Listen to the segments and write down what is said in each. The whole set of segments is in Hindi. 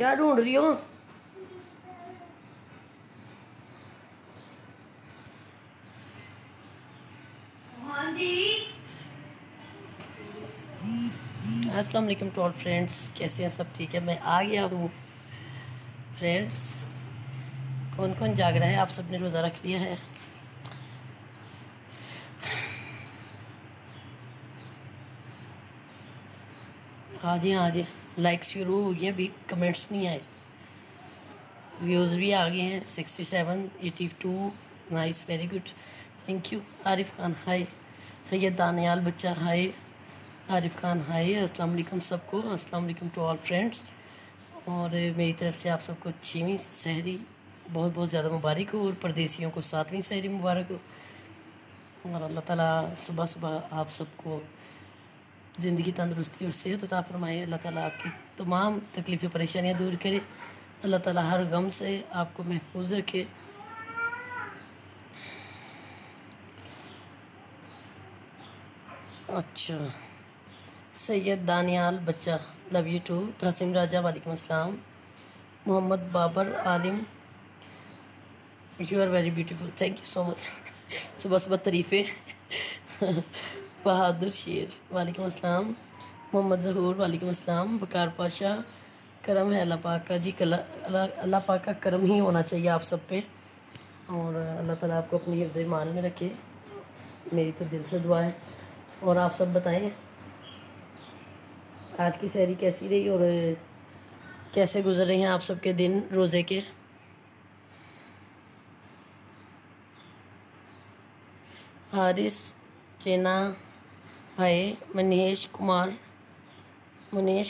क्या ढूंढ रही हो? हाँ जी। अस्सलाम वालेकुम टू ऑल फ्रेंड्स, कैसे हैं सब? ठीक है, मैं आ गया हूँ फ्रेंड्स। कौन कौन जाग रहा है? आप सबने रोज़ा रख लिया है? हाँ जी हाँ जी, लाइक शुरू हो गए, अभी कमेंट्स नहीं आए। व्यूज़ भी आ गए हैं 67, 82। Nice, very good, thank you. Arif Khan hi, Syed Daniyal बच्चा हाय, आरिफ खान हाय। अस्सलाम वालेकुम सबको, अस्सलाम वालेकुम टू ऑल फ्रेंड्स। और मेरी तरफ से आप सबको 6वीं सहरी बहुत बहुत ज़्यादा मुबारक हो, और परदेसियों को 7वीं सहरी मुबारक हो। और अल्लाह ताला सुबह सुबह आप सबको ज़िंदगी, तंदरुस्ती और सेहत अता फरमाए। अल्लाह ताला आपकी तमाम तकलीफ़ें परेशानियां दूर करे। अल्लाह ताला हर गम से आपको महफूज रखे। अच्छा, सैयद दानियाल बच्चा love you too. Qasim Raja वालेकुम अस्सलाम। Mohammad Babar Alim you are very beautiful, thank you so much. सुबह सुबह तारीफ़ें। बहादुर शेर वालेकुम अस्सलाम। मोहम्मद ज़हूर वालेकुम अस्सलाम। बकार पाशा, करम है अल्लाह पाक का जी, अल्लाह पाक का करम ही होना चाहिए आप सब पे। और अल्लाह ताला आपको अपनी हिफ्ज़ ईमान में रखे, मेरी तो दिल से दुआ है। और आप सब बताएं, आज की सहरी कैसी रही और कैसे गुजर रहे हैं आप सबके दिन रोज़े के? Haris Chena hi. Manish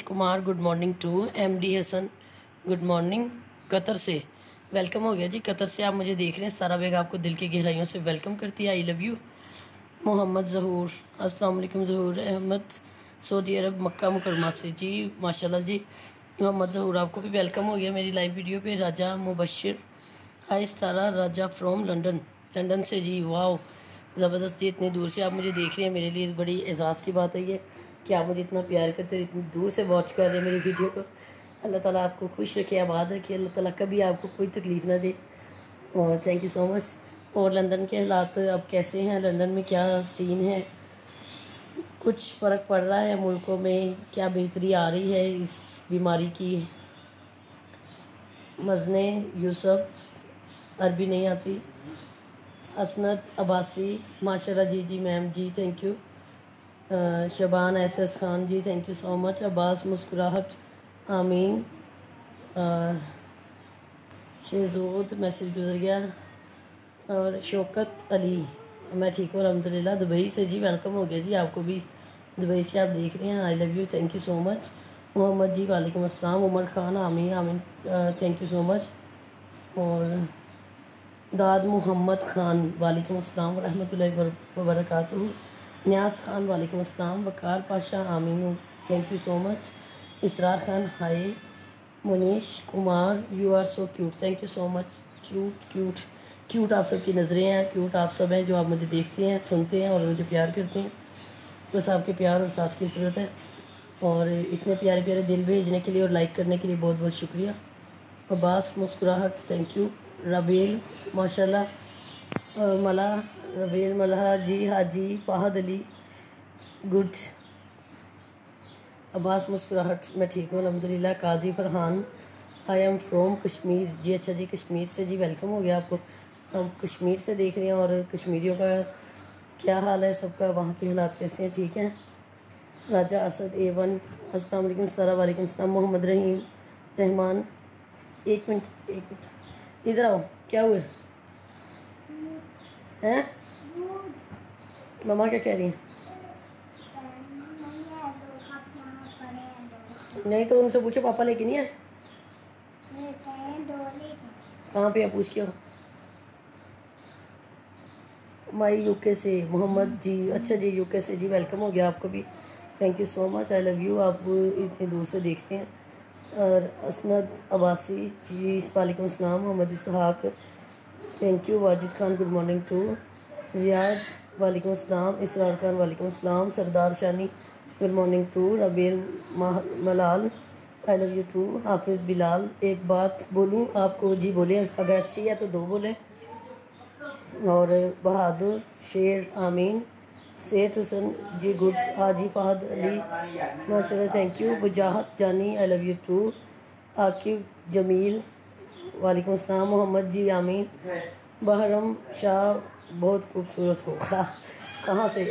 Kumar good morning too. MD Hasan good morning Qatar से। वेलकम हो गया जी, कतर से आप मुझे देख रहे हैं। सारा बेग आपको दिल की गहराइयों से वेलकम करती है, आई लव यू। मोहम्मद ज़हूर, अस्सलाम वालेकुम। ज़हूर अहमद सऊदी अरब मक्का मुकरमा से जी, माशाल्लाह जी। मोहम्मद ज़हूर आपको भी वेलकम हो गया मेरी लाइव वीडियो पे। राजा मुबशिर हाय। सारा राजा फ्रॉम लंदन से जी, वाह ज़बरदस्त जी। इतनी दूर से आप मुझे देख रहे हैं, मेरे लिए बड़ी एहसास की बात है ये कि आप मुझे इतना प्यार करते हैं, इतनी दूर से वॉच कर रहे हैं मेरी वीडियो को। अल्लाह ताला आपको खुश रखे, आबाद रखे, अल्लाह ताला कभी आपको कोई तकलीफ़ ना दे। और थैंक यू सो मच। और लंदन के हालात अब कैसे हैं? लंदन में क्या सीन है? कुछ फ़र्क पड़ रहा है मुल्कों में? क्या बेहतरी आ रही है इस बीमारी की? मजने यूसुफ, अरबी नहीं आती। असनत अब्बासी माशाल्लाह जी जी ma'am ji, thank you. Shaban S Khan ji, thank you so much. Abbas मुस्कुराहट आमीन। शहजोद मैसेज गुजर गया। और शौकत अली, मैं ठीक हूँ अलहमदिल्ला। दुबई से जी वेलकम हो गया जी, आपको भी दुबई से आप देख रहे हैं, I love you, thank you so much. Mohammad ji वालेकुम अस्सलाम। उमर खान आमीन आमीन, थैंक यू सो मच। और दाद मोहम्मद खान वालेकुम अस्सलाम रहमतुल्लाहि व बरकातुहू। न्याज खान वालेकुम अस्सलाम। वकार पाशा आमीन, thank you so much. Israr Khan hi. Munish Kumar you are so cute, thank you so much. Cute cute cute आप सबकी नज़रें हैं, क्यूट आप सब हैं जो आप मुझे देखते हैं, सुनते हैं और मुझे प्यार करते हैं। बस आपके प्यार और साथ की ज़रूरत है। और इतने प्यारे प्यारे दिल भेजने के लिए और लाइक करने के लिए बहुत बहुत शुक्रिया। अब्बास मुस्कुराहट, थैंक यू। रबील माशाल्लाह। मला रबील मल्हा जी, हाजी फाहद अली गुड। अब्बास मुस्कुराहट, मैं ठीक हूँ अलहमदिल्ला। Qazi Farhan, I am from Kashmir ji, अच्छा जी कश्मीर से जी, वेलकम हो गया आपको। हम कश्मीर से देख रहे हैं और कश्मीरियों का क्या हाल है सबका, वहाँ के हालात कैसे हैं? ठीक हैं। राजा असद A1, अस्सलाम वालेकुम। सारा वालेकुम सलाम। मोहम्मद रहीम रहमान, एक मिनट इधर आओ, क्या हुआ है? मम्मा क्या कह रही हैं? नहीं तो उनसे पूछो, पापा लेके नहीं आए? कहाँ पे है, पूछ के आओ। माई यूके से मोहम्मद जी, अच्छा जी यूके से जी, वेलकम हो गया आपको भी, thank you so much, I love you. आप इतनी दूर से देखते हैं। और असनद अब्बासी जी वालेकुम अस्सलाम। Mohammad Ishaq, thank you. Wajid Khan good morning too. Ziyad वालेकुम अस्सलाम। इसरार खान वालेकुम अस्सलाम। Sardar Shani good morning too. Rabeel Malal I love you to. हाफिज़ बिलाल, एक बात बोलूँ आपको? जी बोले, अगर अच्छी है तो दो बोले। और बहादुर शेर आमीन, सेठ हुसैन जी गुड, हाजी फहद अली माशाल्लाह thank you. Wajahat Jani I love you too. Aqib Jamil वालेकुम अस्सलाम। मोहम्मद जी आमीन। बहरम शाह बहुत खूबसूरत होगा। कहाँ से?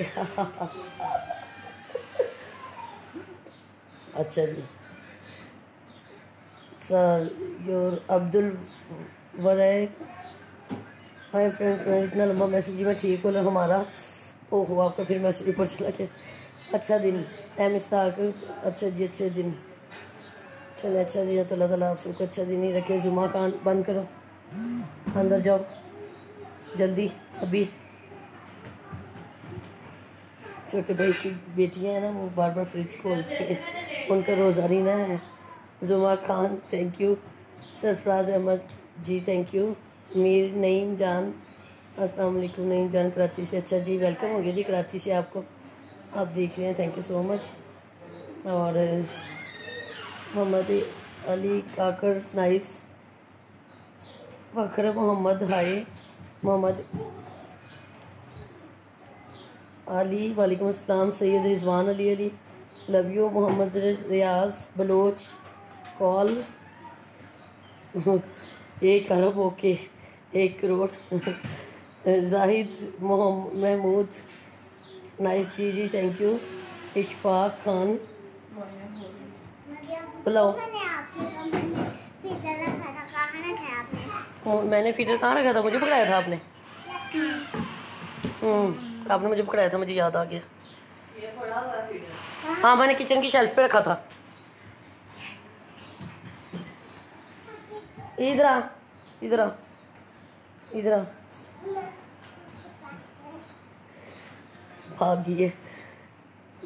अच्छा जी sir. Your Abdul Warraich, hi friends. मैं इतना लंबा मैसेज जी, मैं ठीक हूँ हमारा। ओहो, आपका फिर मैसेज ऊपर चला गया। अच्छा दिन एम इसाक, अच्छा जी अच्छे दिन। चले अच्छा जी, तो अल्लाह ताला आप सबको अच्छा दिन ही रखे। जुमा खान बंद करो, अंदर जाओ जल्दी अभी। छोटे भाई की बेटियां हैं ना, वो बार बार फ्रिज खोलती है, उनका रोज़ा नहीं ना है। Juma Khan thank you. Sarfaraz Ahmed ji thank you. Mir Naeem Jan अस्सलाम वालेकुम। नईम जान कराची से, अच्छा जी वेलकम हो गया जी कराची से आपको, आप देख रहे हैं, थैंक यू सो मच। और मोहम्मद अली काकर नाइस। फखर मोहम्मद हाय। मोहम्मद अली वालेकुम अस्सलाम। Syed Rizwan Ali Ali love you. Mohammad Riaz Baloch call 1 अरब okay 1 crore. Zahid Mahmood nice ji ji thank you. Ishfaq Khan बुलाओ। मैंने फीडर कहाँ रखा था? मुझे पकड़ाया था आपने? आपने मुझे पकड़ाया था, मुझे याद आ गया। हाँ, मैंने किचन की शेल्फ पे रखा था। इधर आ, इधर आ, इधर आ। भाग गई है।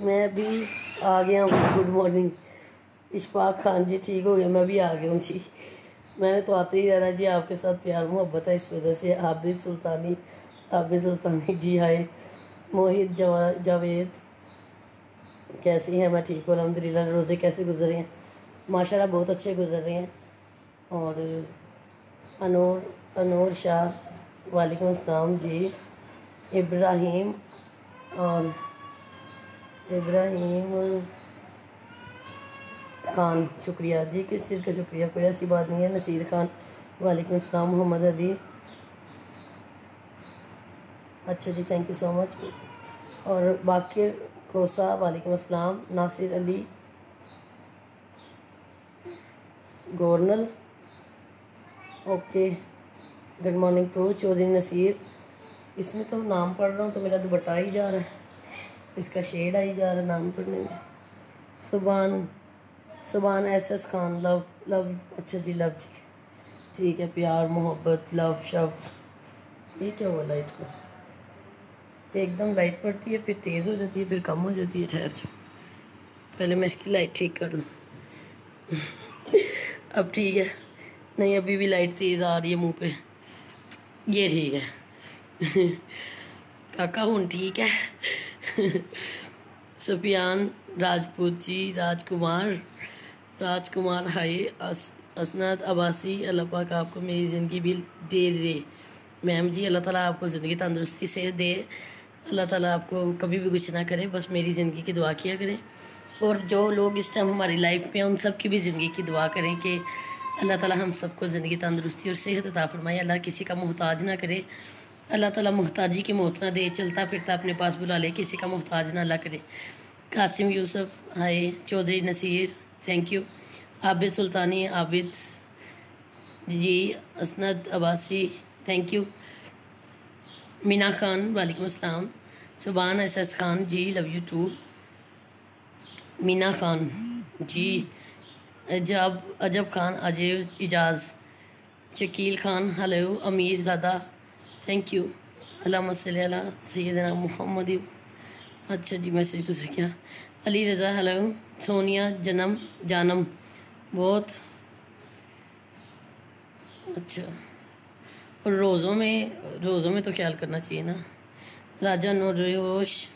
मैं भी आ गया हूँ। गुड मॉर्निंग इशफाक खान जी, ठीक हो गया, मैं भी आ गया हूँ जी। मैंने तो आते ही रहना जी, आपके साथ प्यार मोहब्बत है, इस वजह से। आबिद सुल्तानी जी हाय। मोहित जावेद कैसी हैं? मैं ठीक हूँ अल्हम्दुलिल्लाह। रोज़े कैसे गुजर रहे हैं? माशाल्लाह बहुत अच्छे गुजर रहे हैं। और अनूर शाह वालेकुम अस्सलाम जी। इब्राहिम और इब्राहिम खान शुक्रिया जी। किस चीज़ का शुक्रिया? कोई ऐसी बात नहीं है। नसीर खान वालेकुम अस्सलाम। मोहम्मद अली अच्छा जी थैंक यू सो मच। और बाकिर कोसा वालेकुम अस्सलाम। नासिर अली गवर्नल okay good morning too. Chaudhry Naseer, इसमें तो नाम पढ़ रहा हूँ तो मेरा दुपट्टा ही जा रहा है, इसका शेड आई जा रहा है नाम पढ़ने में। Subhan S Khan love love, अच्छा जी लव जी ठीक है। प्यार मोहब्बत लव शब्द, ये क्या हुआ? लाइट को एकदम लाइट पड़ती है, फिर तेज़ हो जाती है, फिर कम हो जाती है। ठहर जाओ, पहले मैं इसकी लाइट ठीक कर लूँ। अब ठीक है? नहीं, अभी भी लाइट तेज़ आ रही है मुंह पे। ये ठीक है। काका हूँ ठीक है। सुफियान राजपूत जी, राजकुमार हाय। असनद अब्बासी, अल्लाह पाक आपको मेरी ज़िंदगी भी दे दे। मैम जी अल्लाह ताला आपको ज़िंदगी तंदुरुस्ती से दे, अल्लाह ताला आपको कभी भी कुछ ना करे, बस मेरी ज़िंदगी की दुआ किया करें। और जो लोग इस टाइम हमारी लाइफ में हैं उन सब की भी ज़िंदगी की दुआ करें कि अल्लाह ताला हम सबको ज़िंदगी तंदुरुस्ती और सेहत अता फरमाए। अल्लाह किसी का मोहताज ना करे, अल्लाह ताला मोहताजी की मौत ना दे, चलता फिरता अपने पास बुला ले, किसी का मोहताज ना अल्लाह करे। Qasim Yusuf hi. Chaudhry Naseer thank you. Abid Sultani Abid ji. Asnad Abbasi thank you. Meena Khan वालेकुम अस्सलाम। Subhan S Khan ji love you too. Meena Khan ji. Ajab Khan Ajay Ijaz. Shakeel Khan hello. Amir Zada thank you. अल्लाहुम्मा सल्ली अला सय्यदना मुहम्मद। अच्छा जी मैसेज गुजर गया। अली रज़ा हेलो। सोनिया जानम बहुत अच्छा। और रोज़ों में तो ख्याल करना चाहिए ना। राजा नूरोश,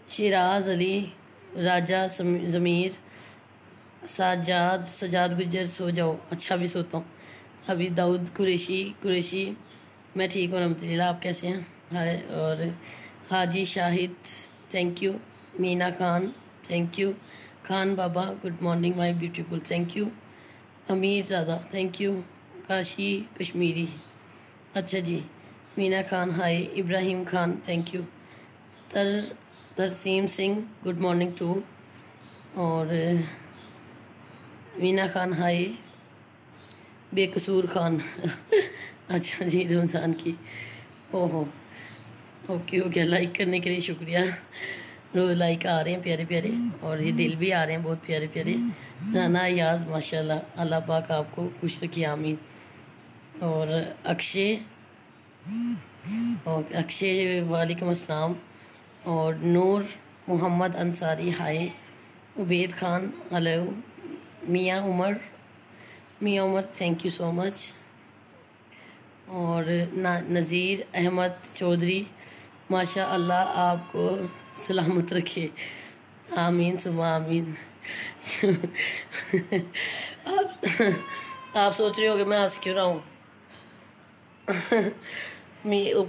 शिराज अली, राजा ज़मीर, सजाद गुजर सो जाओ, अच्छा भी सोता हूँ। अभी दाऊद कुरैशी मैं ठीक हूँ अल्हम्दुलिल्लाह, आप कैसे हैं? हाय। और Haji Shahid thank you. Meena Khan thank you. Khan Baba good morning my beautiful thank you. Amir Zada thank you. Kashi Kashmiri अच्छा जी। Meena Khan hi. Ibrahim Khan thank you. Tarsem Singh good morning too. और मीना खान हाय। बेकसूर खान अच्छा जी, रमज़ान की ओहो ओके हो गया। लाइक करने के लिए शुक्रिया। रोज़ लाइक आ रहे हैं प्यारे प्यारे, और ये दिल भी आ रहे हैं बहुत प्यारे प्यारे। नाना याज माशाल्लाह, अल्लाह पाक आपको खुश रखिए, आमीन। और अक्षय वालेकुम अस्सलाम। और नूर मोहम्मद अंसारी हाय। उबैद खान हेलो। मियाँ Umar thank you so much. और नज़ीर अहमद चौधरी माशा अल्लाह आपको सलामत रखे, आमीन सुमा आमीन। आप सोच रहे होगे मैं हंस क्यों रहा हूँ।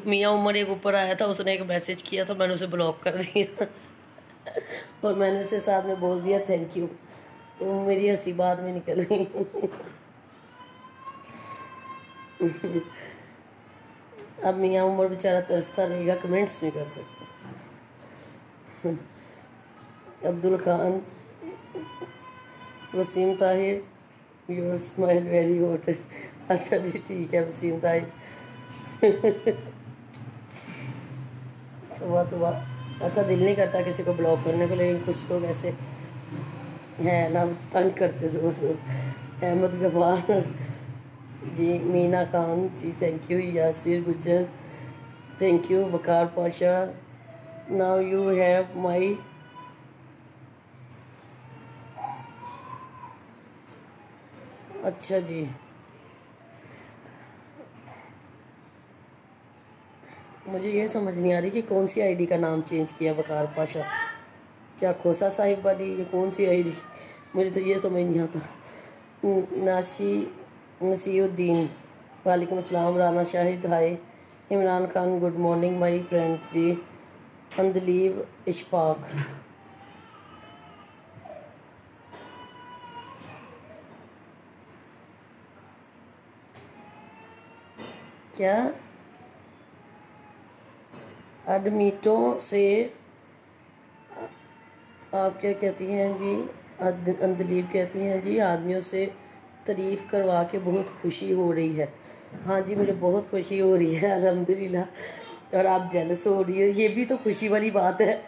मियाँ उमर एक ऊपर आया था, उसने एक मैसेज किया तो मैंने उसे ब्लॉक कर दिया और मैंने उसे साथ में बोल दिया थैंक यू, तो मेरी हंसी बाद में निकल गई। अब मियाँ उमर बेचारा तरसता रहेगा, कमेंट्स नहीं कर सकता। Abdul Khan Waseem Tahir your smile very hot. अच्छा जी ठीक है वसीम ताहिर। सुबह अच्छा दिल नहीं करता किसी को ब्लॉक करने को, लेकिन कुछ लोग ऐसे हैं ना, तंग करते सुबह। अहमद गफार जी। Meena Khan ji thank you. यासिर गुजर thank you. Waqar Pasha now you have माई अच्छा जी। मुझे ये समझ नहीं आ रही कि कौन सी आईडी का नाम चेंज किया वकार पाशा, क्या खोसा साहिब वाली या कौन सी आईडी, मुझे तो ये समझ नहीं आता। नसीउद्दीन वालेकुम अस्सलाम। Rana Shahid hi. Imran Khan good morning my friend ji. Andleeb Ishfaq क्या एडमिटों से आप क्या कहती हैं जी? अंदलीब कहती हैं जी आदमियों से तारीफ़ करवा के बहुत खुशी हो रही है। हाँ जी मुझे बहुत खुशी हो रही है अल्हम्दुलिल्लाह, और आप जेलस हो रही है, ये भी तो खुशी वाली बात है।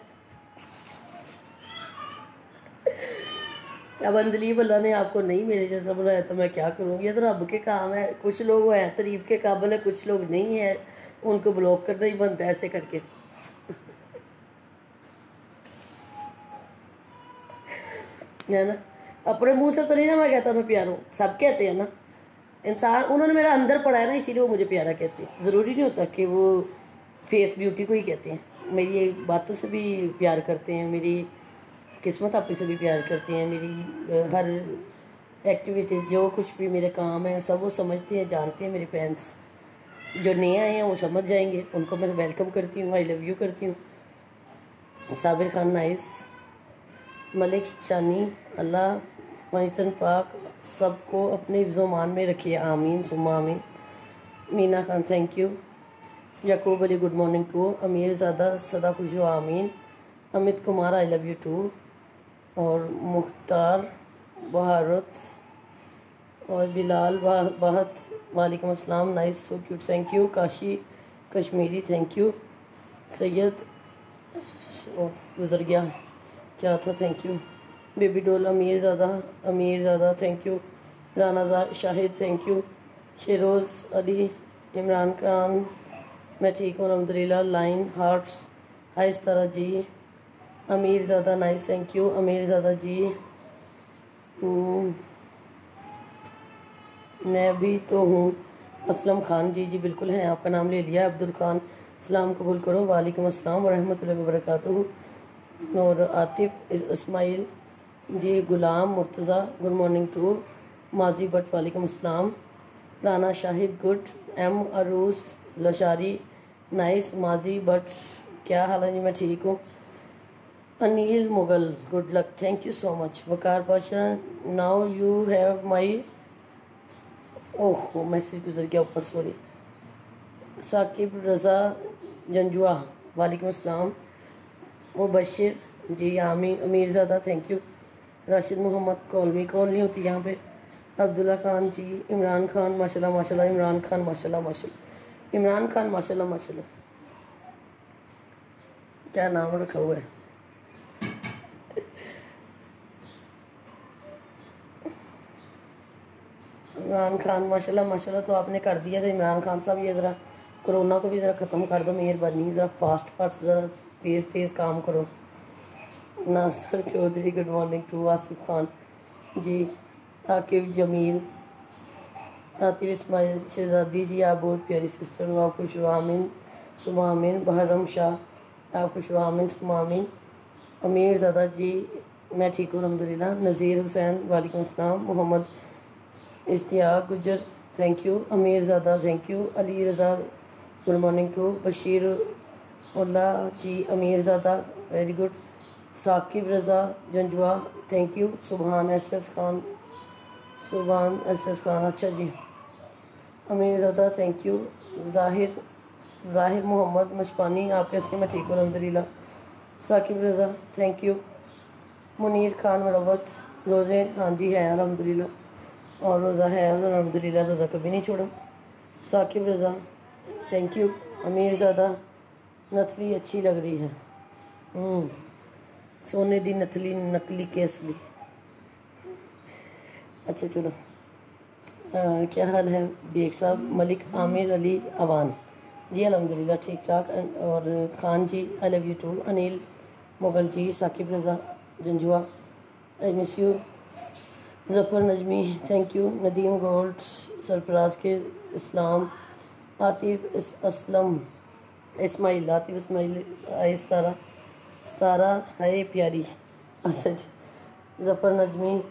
अब अंदलीब अल्लाह ने आपको नहीं मेरे जैसा बनाया तो मैं क्या करूँगी, ये तो रब के काम है। कुछ लोग हैं तारीफ़ के काबिल है, कुछ लोग नहीं है, उनको ब्लॉक करना ही बनता है ऐसे करके। है ना, अपने मुंह से तो नहीं ना मैं कहता मैं प्यारा हूँ, सब कहते हैं ना इंसान, उन्होंने मेरा अंदर पढ़ा है ना, इसीलिए वो मुझे प्यारा कहते हैं। ज़रूरी नहीं होता कि वो फेस ब्यूटी को ही कहते हैं, मेरी बातों से भी प्यार करते हैं, मेरी किस्मत आपे से भी प्यार करते हैं, मेरी हर एक्टिविटीज़ जो कुछ भी मेरे काम है सब वो समझते हैं, जानते हैं। मेरे फैंस जो नए आए हैं वो समझ जाएंगे, उनको मैं वेलकम करती हूँ, आई लव यू करती हूँ। साबिर खान नाइस। मलिक शानी अल्लाह मजतन पाक सबको अपने हिफ्ज़-ओ-मान में रखिए, आमीन सुम्मा आमीन। Meena Khan thank you. Yaqoob Ali good morning too. Amir Zada सदा खुश हो, आमीन। Amit Kumar I love you too. और मुख्तार बहारत और बिलाल बहत वालेकुम अस्सलाम nice so cute thank you. Kashi Kashmiri thank you. Syed गुजर गया क्या था थैंक यू। बेबी डोल अमीर Zada thank you. Rana Shahid thank you. शेरोज़ Ali Imran Khan मैं ठीक हूँ अल्हम्दुलिल्लाह। लाइन हार्ट्स हाय तरह जी। अमीर ज़्यादा नाइस थैंक यू। अमीर ज़्यादा जी मैं भी तो हूँ। असलम खान जी बिल्कुल हैं, आपका नाम ले लिया। अब्दुल खान सलाम कबूल करो। वालेकुम अस्सलाम व रहमतुल्लाहि व बरकातुहू। और Atif Ismail ji Ghulam Murtaza good morning too Maji Bhatt वालेकुम अस्सलाम। Rana Shahid good. M Aroos Lashari nice. Maji Bhatt क्या हाल है जी? मैं ठीक हूँ। Anil Mughal good luck thank you so much. Waqar Pasha now you have my oh message गुजर गया ऊपर सॉरी। साकिब रज़ा जंजुआ वालेकुम अस्सलाम। Mubashir ji Amir Zada thank you. Rashid Mohammad call नहीं होती यहाँ पे। अब्दुल्ला खान जी इमरान खान माशाल्लाह माशाल्लाह। इमरान खान माशाल्लाह माशाल्लाह। इमरान खान माशाल्लाह माशाल्लाह क्या नाम रखा हुआ है। इमरान खान माशाल्लाह माशाल्लाह तो आपने कर दिया था इमरान खान साहब। ये ज़रा कोरोना को भी ज़रा ख़त्म कर दो मेहरबानी। ज़रा फास्ट ज़रा तेज़ काम करो। Nasar Chaudhry good morning too. Asif Khan ji. Aqib Jamil Atif Ismail Shahzadi ji आप बहुत प्यारी सिस्टर हो। आपको शुभामिन सुमामिन। बहरम शाह आपको शुभामिन सुमामिन। अमीर ज़्यादा जी मैं ठीक हूँ अल्हम्दुलिल्लाह। नज़ीर हुसैन वालेकुम अस्सलाम। मोहम्मद इश्तियाक गुजर thank you. Amir Zada thank you. Ali Raza good morning too. Bashir Ullah ji Amir Zada very good. Saqib Raza Janjua thank you. Subhan S S Khan अच्छा जी। Amir Zada thank you. ज़ाहिर मोहम्मद मशपानी आप कैसे? मैं ठीक हूँ अल्हम्दुलिल्लाह। साकिब रज़ा थैंक यू। मुनीर खान मरवत रोज़े हाँ जी है अल्हम्दुलिल्लाह। और रोज़ा है और अल्हम्दुलिल्लाह रोज़ा कभी नहीं छोड़ा। साकिब रज़ा थैंक यू। अमीर ज़्यादा नथली अच्छी लग रही है। सोने दी नथली नकली केसली। अच्छा चलो क्या हाल है बेग साहब? मलिक आमिर अली अवान जी अल्हम्दुलिल्लाह ठीक ठाक। और Khan ji I love you too. Anil Mughal ji Saqib Raza Janjua I miss you. Zafar Najmi thank you. Nadeem gold Sarfaraz K Islam. Atif Aslam Ismail Atif Ismail आई सतारा हाय प्यारी। अच्छा जी। ज़फ़र नजमी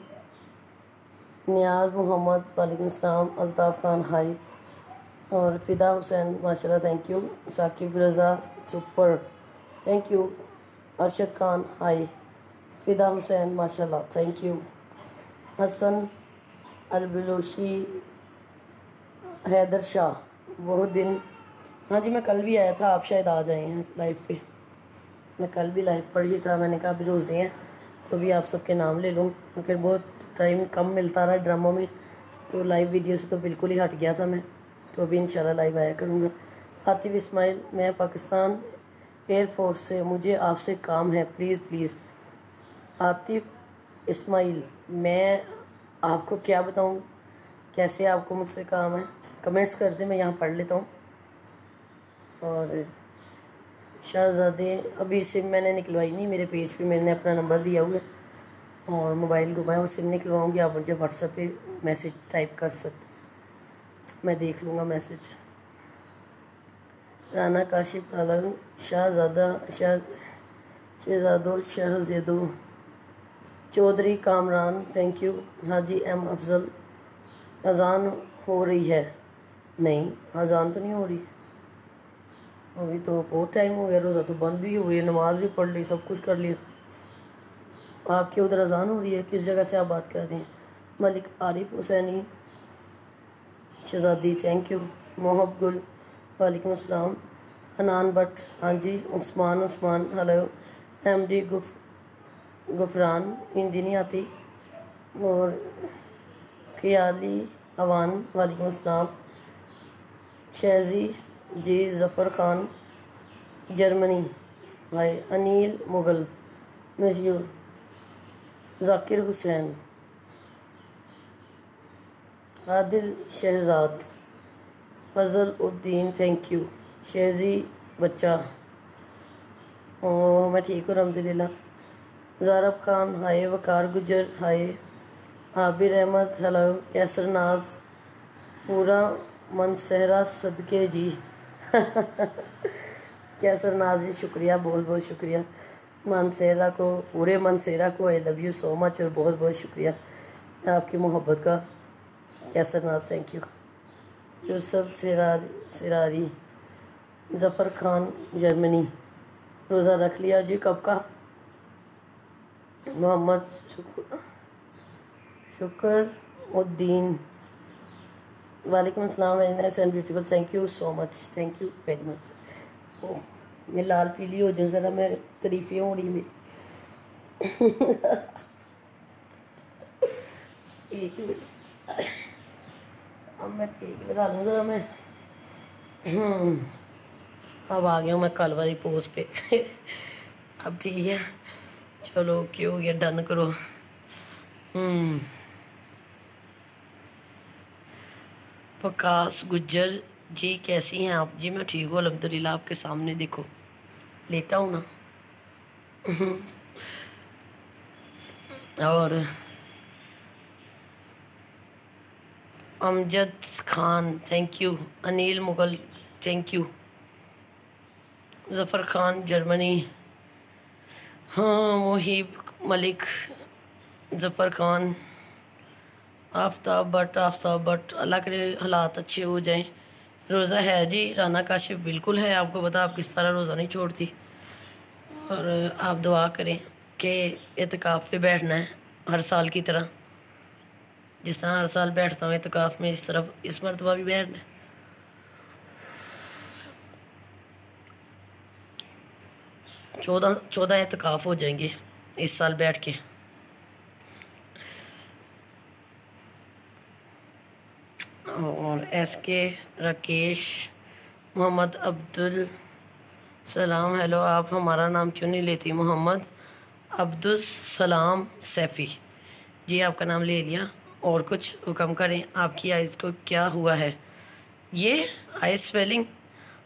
नियाज़ मोहम्मद वालेकुम अस्सलाम। अल्ताफ़ खान हाय। और फ़िदा हुसैन माशाल्लाह thank you. Saqib Raza super thank you. Arshad Khan hi. Fida Hussain माशाल्लाह थैंक यू। हसन अलबलोशी हैदर शाह बहुत दिन हाँ जी मैं कल भी आया था। आप शायद आ जाए हैं लाइव पे। मैं कल भी लाइव पर ही था। मैंने कहा अभी रोज़े हैं तो भी आप सबके नाम ले लूँ फिर बहुत टाइम कम मिलता रहा ड्रामों में तो लाइव वीडियो से तो बिल्कुल ही हट गया था मैं। तो अभी इंशाल्लाह लाइव आया करूँगा। आतिफ इस्माइल मैं पाकिस्तान एयरफोर्स से मुझे आपसे काम है प्लीज़। आतिफ इस्माइल मैं आपको क्या बताऊँ कैसे आपको मुझसे काम है? कमेंट्स कर दे मैं यहाँ पढ़ लेता हूँ। और शाहज़ादे अभी सिम मैंने निकलवाई नहीं। मेरे पेज पे मैंने अपना नंबर दिया हुआ है और मोबाइल घुमाया वो सिम निकलवाऊँगी। आप मुझे व्हाट्सएप पे मैसेज टाइप कर सकते मैं देख लूँगा मैसेज। राना काशिफ अलग Shahzado Chaudhry Kamran thank you. Haji M Afzal अजान हो रही है? नहीं अजान तो नहीं हो रही अभी तो बहुत टाइम हो गया। रोज़ा तो बंद भी हुई नमाज भी पढ़ ली सब कुछ कर लिया। आपके उधर अजान हो रही है? किस जगह से आप बात कर रहे हैं? मलिक आरिफ हुसैनी शहजादी थैंक यू। मोहब गुल वालेकुम अस्सलाम। हनान भट्ट हाँ जी। उस्मान हेलो। एमडी गुफरान हिंदी नहीं आती। और ख्याली अवान वालेकुम अस्सलाम। शहजी जी ज़फ़र खान जर्मनी भाई। अनिल मुगल मशहूर ज़ाकिर हुसैन आदिल शहजाद फजल उद्दीन थैंक यू। शेजी बच्चा ओ मैं ठीक हूँ अल्हम्दुलिल्लाह। ज़ारब खान हाय। वकार गुजर हाय। आबिर अहमद हेलो। कैसर नाज पूरा मनसहरा सदके जी कैसर नाज जी शुक्रिया बहुत शुक्रिया। मानसेरा को, पूरे मानसेरा को आई लव यू सो मच और बहुत बहुत शुक्रिया आपकी मोहब्बत का। कैसर नाज thank you. Yusuf Sirari, Zafar Khan Germany, रोज़ा रख लिया जी, कब का? मोहम्मद शुक्र उद्दीन, वालेकुम अस्सलाम, very nice and beautiful, thank you so much, thank you very much. Oh मैं लाल पीली हो जाऊँ ज़रा, मैं तारीफ़ें हो रही मेरी। एक मिनट, अब मैं टीक लगा लूँ ज़रा मैं। अब आ गया हूँ मैं कल वाली पोज पे। अब ठीक है, चलो क्यों हो गया, डन करो। प्रकाश गुज्जर जी, कैसी हैं आप? जी मैं ठीक हूँ अल्हम्दुलिल्लाह, आपके सामने देखो लेटा हूँ ना। और Amjad Khan thank you, Anil Mughal thank you, Zafar Khan Germany, हाँ मुहीब मलिक, ज़फ़र खान, आफ्ताब भट्ट, अल्लाह करे हालात अच्छे हो जाएं। रोज़ा है जी, राना काशिफ बिल्कुल है, आपको पता आप किस तरह रोज़ा नहीं छोड़ती। और आप दुआ करें कि एतकाफ़ पे बैठना है हर साल की तरह, जिस तरह हर साल बैठता हूँ एतकाफ़ में, इस तरफ इस मरतबा भी बैठना है। 14 एतकाफ़ हो जाएंगे इस साल बैठ के। और SK राकेश, मोहम्मद अब्दुल सलाम, हेलो, आप हमारा नाम क्यों नहीं लेती? मोहम्मद अब्दुल सलाम सैफ़ी जी, आपका नाम ले लिया। और कुछ हुक्म करें, आपकी आइज़ को क्या हुआ है? ये आई स्वेलिंग,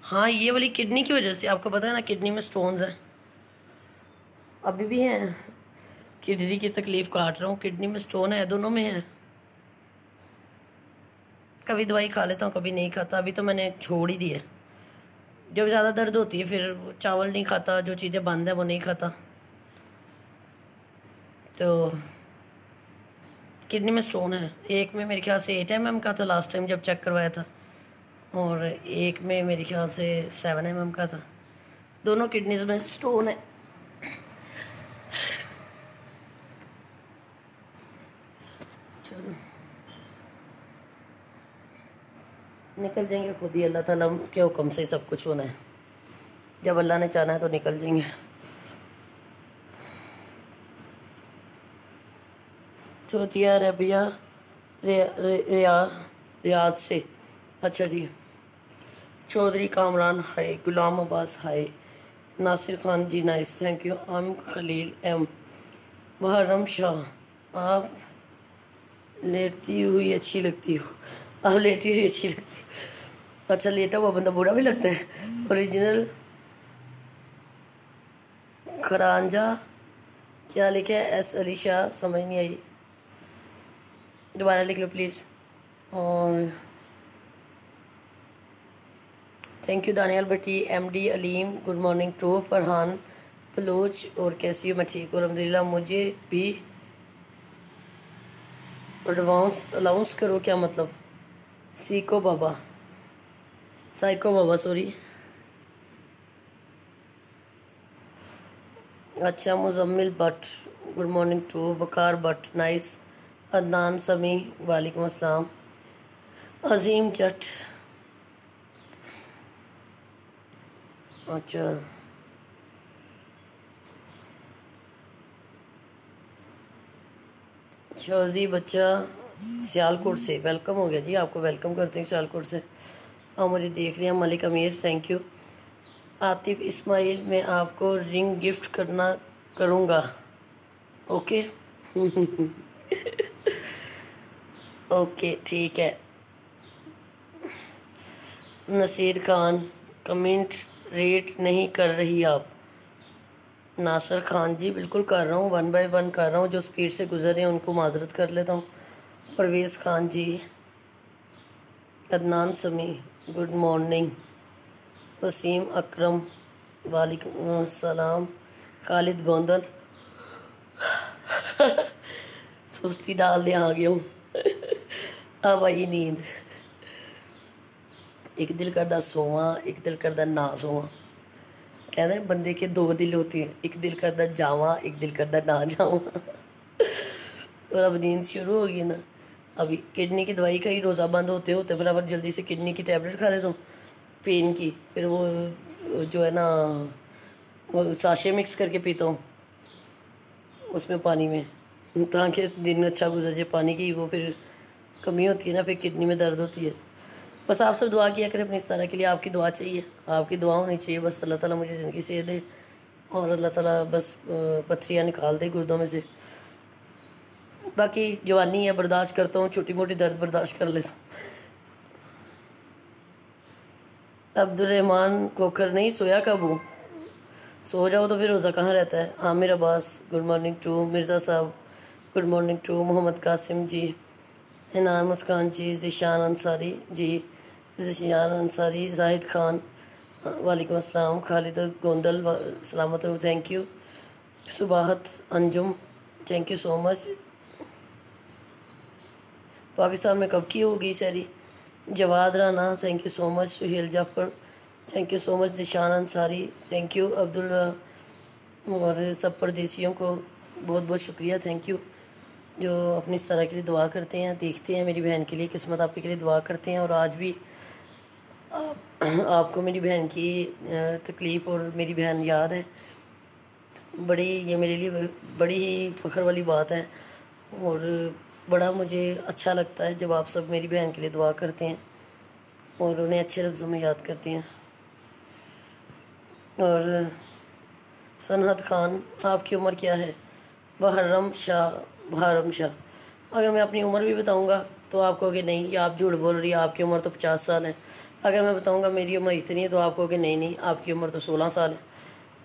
हाँ ये वाली किडनी की वजह से, आपको पता है ना किडनी में स्टोन्स हैं, अभी भी हैं। किडनी की तकलीफ़ काट रहा हूँ, किडनी में स्टोन है, दोनों में है। कभी दवाई खा लेता हूँ, कभी नहीं खाता, अभी तो मैंने छोड़ ही दी है। जब ज़्यादा दर्द होती है फिर चावल नहीं खाता, जो चीज़ें बंद है वो नहीं खाता। तो किडनी में स्टोन है, एक में मेरे ख्याल से 8 mm का था लास्ट टाइम जब चेक करवाया था, और एक में मेरे ख्याल से 7 mm का था। दोनों किडनीज में स्टोन है। चलो निकल जाएंगे खुद ही, अल्लाह ताला के हुक्म से सब कुछ होना है, जब अल्लाह ने चाहना है तो निकल जाएंगे। चौथिया रबिया रियाज से, अच्छा जी। चौधरी कामरान हाय, गुलाम अब्बास हाय, नासिर खान जी नाइस थैंक यू, आम खलील एम, मुहर्रम शाह, आप लेटती हुई अच्छी लगती हो, आप लेटी हुई अच्छी लगती हो। अच्छा लेटा हुआ बंदा बुरा भी लगता है। ओरिजिनल खरांजा क्या लिखा है? S अली शाह, समझ नहीं आई, दोबारा लिख लो प्लीज़। और thank you Daniyal Bhatti, MD Aleem, good morning to Farhan Baloch, और कैसी हो? मैं ठीक हूँ अल्हम्दुलिल्लाह। मुझे भी एडवांस अलाउंस करो, क्या मतलब? साइको बाबा सॉरी। अच्छा Muzammil Bhatt, good morning to Baqar Bhatt nice, Adnan समी वालेकुम अस्सलाम, अजीम जट, अच्छा शौजी बच्चा सियालकोट से, वेलकम हो गया जी, आपको वेलकम करते हैं सियालकोट से। और मुझे देख रहे हैं मलिक अमीर थैंक यू। आतिफ इस्माइल, मैं आपको रिंग गिफ्ट करूँगा ओके। ओके ठीक है। नसीर खान, कमेंट रेट नहीं कर रही आप? नासिर खान जी बिल्कुल कर रहा हूँ, 1 बाय 1 कर रहा हूँ, जो स्पीड से गुजर रहे हैं उनको माजरत कर लेता हूँ। परवेज़ खान जी, अदनान समी गुड मॉर्निंग, वसीम अकरम वालेकुम सलाम, खालिद गोंदल सुस्ती डालने आ गया हूँ। अब आई नींद। एक दिल करदा सोवां, एक दिल करदा ना सोवां। कहते हैं बंदे के दो दिल होते हैं, एक दिल करदा जावां, एक दिल करदा ना जावां। और अब नींद शुरू हो गई ना। अभी किडनी की दवाई खाई, रोज़ा बंद होते होते बराबर जल्दी से किडनी की टैबलेट खा लेता हूँ पेन की। फिर वो जो है ना वो साशे मिक्स करके पीता हूँ उसमें पानी में, ताकि दिन अच्छा गुजर जाए। पानी की वो फिर कमी होती है ना, फिर किडनी में दर्द होती है। बस आप सब दुआ किया करें अपनी इस तरह के लिए। आपकी दुआ चाहिए, आपकी दुआ होनी चाहिए। बस अल्लाह ताला मुझे ज़िंदगी से दे और अल्लाह ताला बस पत्थरियाँ निकाल दे गुर्दों में से। बाकी जवानी है, बर्दाश्त करता हूँ, छोटी मोटी दर्द बर्दाश्त कर लेता हूँ। अब्दुलरहमान कोकर नहीं सोया कब हूँ? सो जाओ तो फिर रोज़ा कहाँ रहता है। Amir Abbas good morning too. Mirza साहब good morning too. Mohammad Qasim ji, Hinan Muskan ji, Zeeshan Ansari ji, Zeeshan Ansari, Zahid Khan वालेकुम अस्सलाम। खालिद गोंदल सलामत रहो, thank you. Subahat Anjum thank you so much. Pakistan में कब की होगी शहरी? Jawad Rana thank you so much. Suhail Jafar thank you so much. Zeeshan Ansari thank you. Abdul और सब परदेसियों को बहुत बहुत शुक्रिया, थैंक यू, जो अपनी इस तरह के लिए दुआ करते हैं, देखते हैं। मेरी बहन के लिए किस्मत आपके लिए दुआ करते हैं। और आज भी आपको मेरी बहन की तकलीफ़ और मेरी बहन याद है। बड़ी ये मेरे लिए बड़ी ही फ़ख्र वाली बात है और बड़ा मुझे अच्छा लगता है जब आप सब मेरी बहन के लिए दुआ करते हैं और उन्हें अच्छे लफ्ज़ों में याद करते हैं। और सनहत खान आपकी उम्र क्या है? बहरम शाह। अगर मैं अपनी उम्र भी बताऊंगा तो आप कहोगे नहीं ये आप झूठ बोल रही है, आपकी उम्र तो 50 साल है। अगर मैं बताऊंगा मेरी उम्र इतनी है तो आप कहोगे नहीं नहीं आपकी उम्र तो 16 साल है।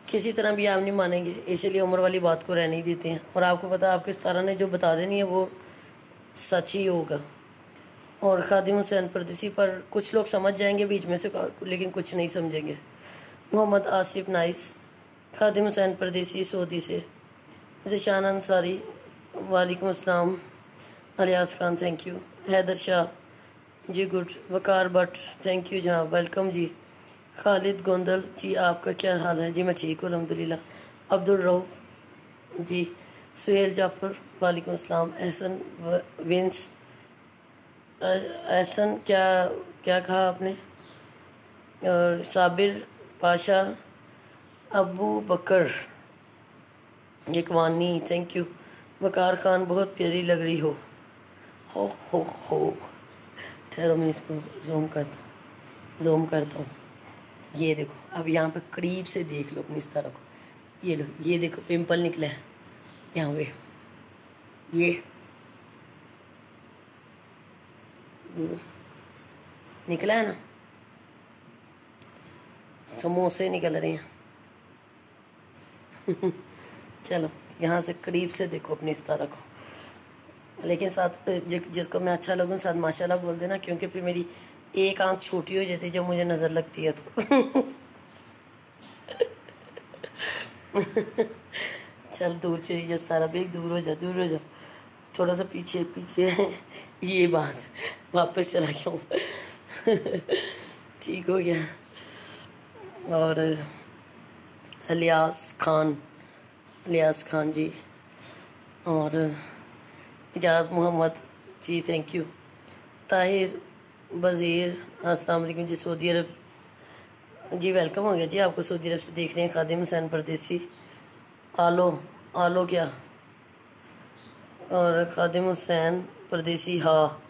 किसी तरह भी आप नहीं मानेंगे, इसलिए उम्र वाली बात को रहने ही देते हैं। और आपको पता आपके तारा ने जो बता देनी है वो सच ही होगा। और खादिम हुसैन परदेसी पर कुछ लोग समझ जाएंगे बीच में से, लेकिन कुछ नहीं समझेंगे। मोहम्मद आसिफ नाइस, खादिम हुसैन परदेसी सऊदी से। ज़िशान अंसारी वालेकुम अस्सलाम। Ilyas Khan thank you. Haider Shah ji good. Waqar Bhatt thank you जनाब, वेलकम जी। खालिद गोंदल जी आपका क्या हाल है? जी मैं ठीक हूँ अल्हम्दुलिल्लाह। अब्दुल रऊफ जी। सुहेल जाफ़र वालेकुम अस्सलाम। एहसन विंस एहसन क्या क्या कहा आपने? और साबिर पाशा, अबू बकर यकवानी थैंक यू। वकार खान बहुत प्यारी लग रही हो हो। ठहरो मैं इसको जूम करता हूँ। ये देखो, अब यहाँ पे करीब से देख लो अपनी इस तरह को। ये लो, ये देखो पिंपल निकला है यहाँ पे। ये निकला है ना, समोसे निकल रहे हैं। चलो यहाँ से करीब से देखो अपनी इस तरह को। लेकिन साथ जिसको मैं अच्छा लगूँ साथ माशाल्लाह बोल देना, क्योंकि फिर मेरी एक आंख छोटी हो जाती है जब मुझे नज़र लगती है तो। चल दूर चली जा सारा बेग, दूर हो जा थोड़ा सा पीछे पीछे। ये बात वापस चला गया हूँ। ठीक हो गया। और इलियास खान जी और इजाज़ मोहम्मद जी थैंक यू। ताहिर वज़ीर अस्सलाम वालेकुम जी। सऊदी अरब जी वेलकम हो गया जी, आपको सऊदी अरब से देख रहे हैं। खादिम हुसैन परदेसी आलो क्या? और खादिम हुसैन परदेसी हाँ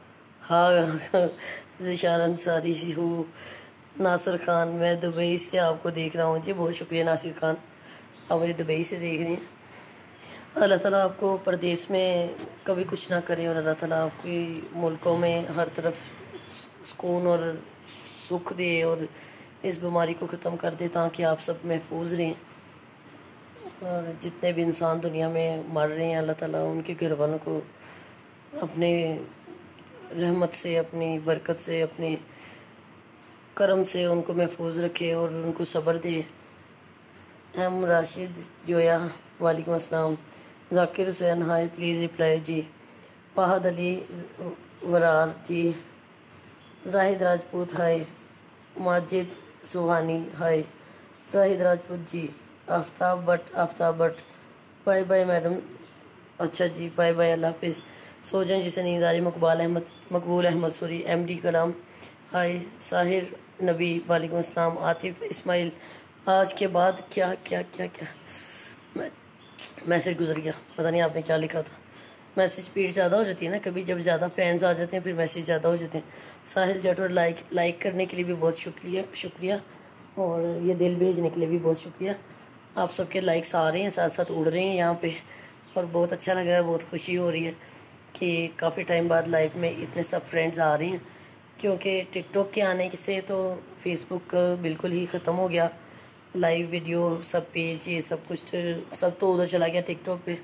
ज़िशान अंसारी हूँ। नासिर खान मैं दुबई से आपको देख रहा हूँ जी, बहुत शुक्रिया नासिर खान, आप मुझे दुबई से देख रहे हैं। अल्लाह ताला आपको परदेश में कभी कुछ ना करे और अल्लाह ताला आपकी मुल्कों में हर तरफ सुकून और सुख दे और इस बीमारी को ख़त्म कर दे ताकि आप सब महफूज रहें। और जितने भी इंसान दुनिया में मर रहे हैं अल्लाह ताला उनके घर वालों को अपने रहमत से, अपनी बरकत से, अपने करम से उनको महफूज रखे और उनको सब्र दे। एम राशिद जोया वालेकुम अस्सलाम। Zakir Hussain hi please reply ji. Fahad Ali Warraich ji. Zahid Rajput hi. Majid Suhani hi. Zahid Rajput ji. Aftab Bhatt bye bye madam. अच्छा जी बाय बाय अल्लाह हाफिज़। सोजन जिसे नींद आ रही। मकबूल अहमद सूरी एमडी कलाम हाय। साहिर नबी वालेकुम अस्सलाम। आतिफ इस्माइल आज के बाद क्या क्या क्या क्या मैसेज गुजर गया, पता नहीं आपने क्या लिखा था। मैसेज स्पीड ज़्यादा हो जाती है ना कभी, जब ज़्यादा फैंस आ जाते हैं फिर मैसेज ज़्यादा हो जाते हैं। साहिल जटोर लाइक करने के लिए भी बहुत शुक्रिया और ये दिल भेजने के लिए भी बहुत शुक्रिया। आप सबके लाइक्स आ रहे हैं, साथ साथ उड़ रहे हैं यहाँ पे और बहुत अच्छा लग रहा है, बहुत खुशी हो रही है कि काफ़ी टाइम बाद लाइव में इतने सब फ्रेंड्स आ रहे हैं। क्योंकि टिकटॉक के आने से तो फेसबुक बिल्कुल ही ख़त्म हो गया। लाइव वीडियो सब पेज ये सब कुछ सब तो उधर चला गया टिकटॉक पे।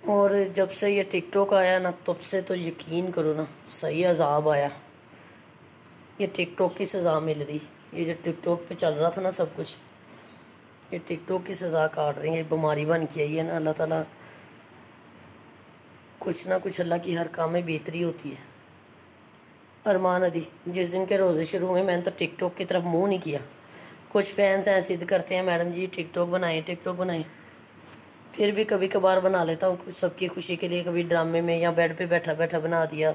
और जब से ये टिकटॉक आया ना तब से तो यकीन करो ना सही अजाब आया। ये टिकटॉक की सज़ा मिल रही, ये जो टिकटॉक पे चल रहा था ना सब कुछ, ये टिकटॉक की सज़ा काट रही है। ये बीमारी बन के आई है ना, अल्लाह ताला कुछ ना कुछ, अल्लाह की हर काम में बेहतरी होती है। अरमान अली जिस दिन के रोज़े शुरू हुए मैंने तो टिकटॉक की तरफ मुँह नहीं किया। कुछ फैंस ऐसे जिद करते हैं मैडम जी टिकटॉक बनाएं, फिर भी कभी कभार बना लेता हूँ कुछ सबकी खुशी के लिए। कभी ड्रामे में या बेड पे बैठा बैठा बना दिया,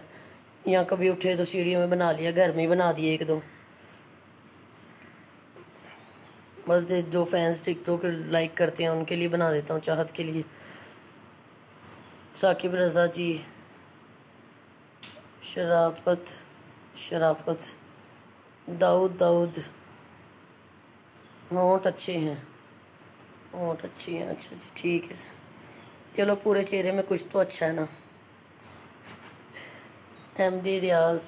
या कभी उठे तो सीढ़ियों में बना लिया, घर में ही बना दिए एक दो। बस जो फैंस टिकटॉक लाइक करते हैं उनके लिए बना देता हूँ, चाहत के लिए। साकिब रज़ा जी। शराफत दाऊद होंठ अच्छे हैं। अच्छा जी ठीक है, चलो पूरे चेहरे में कुछ तो अच्छा है ना। एमडी रियाज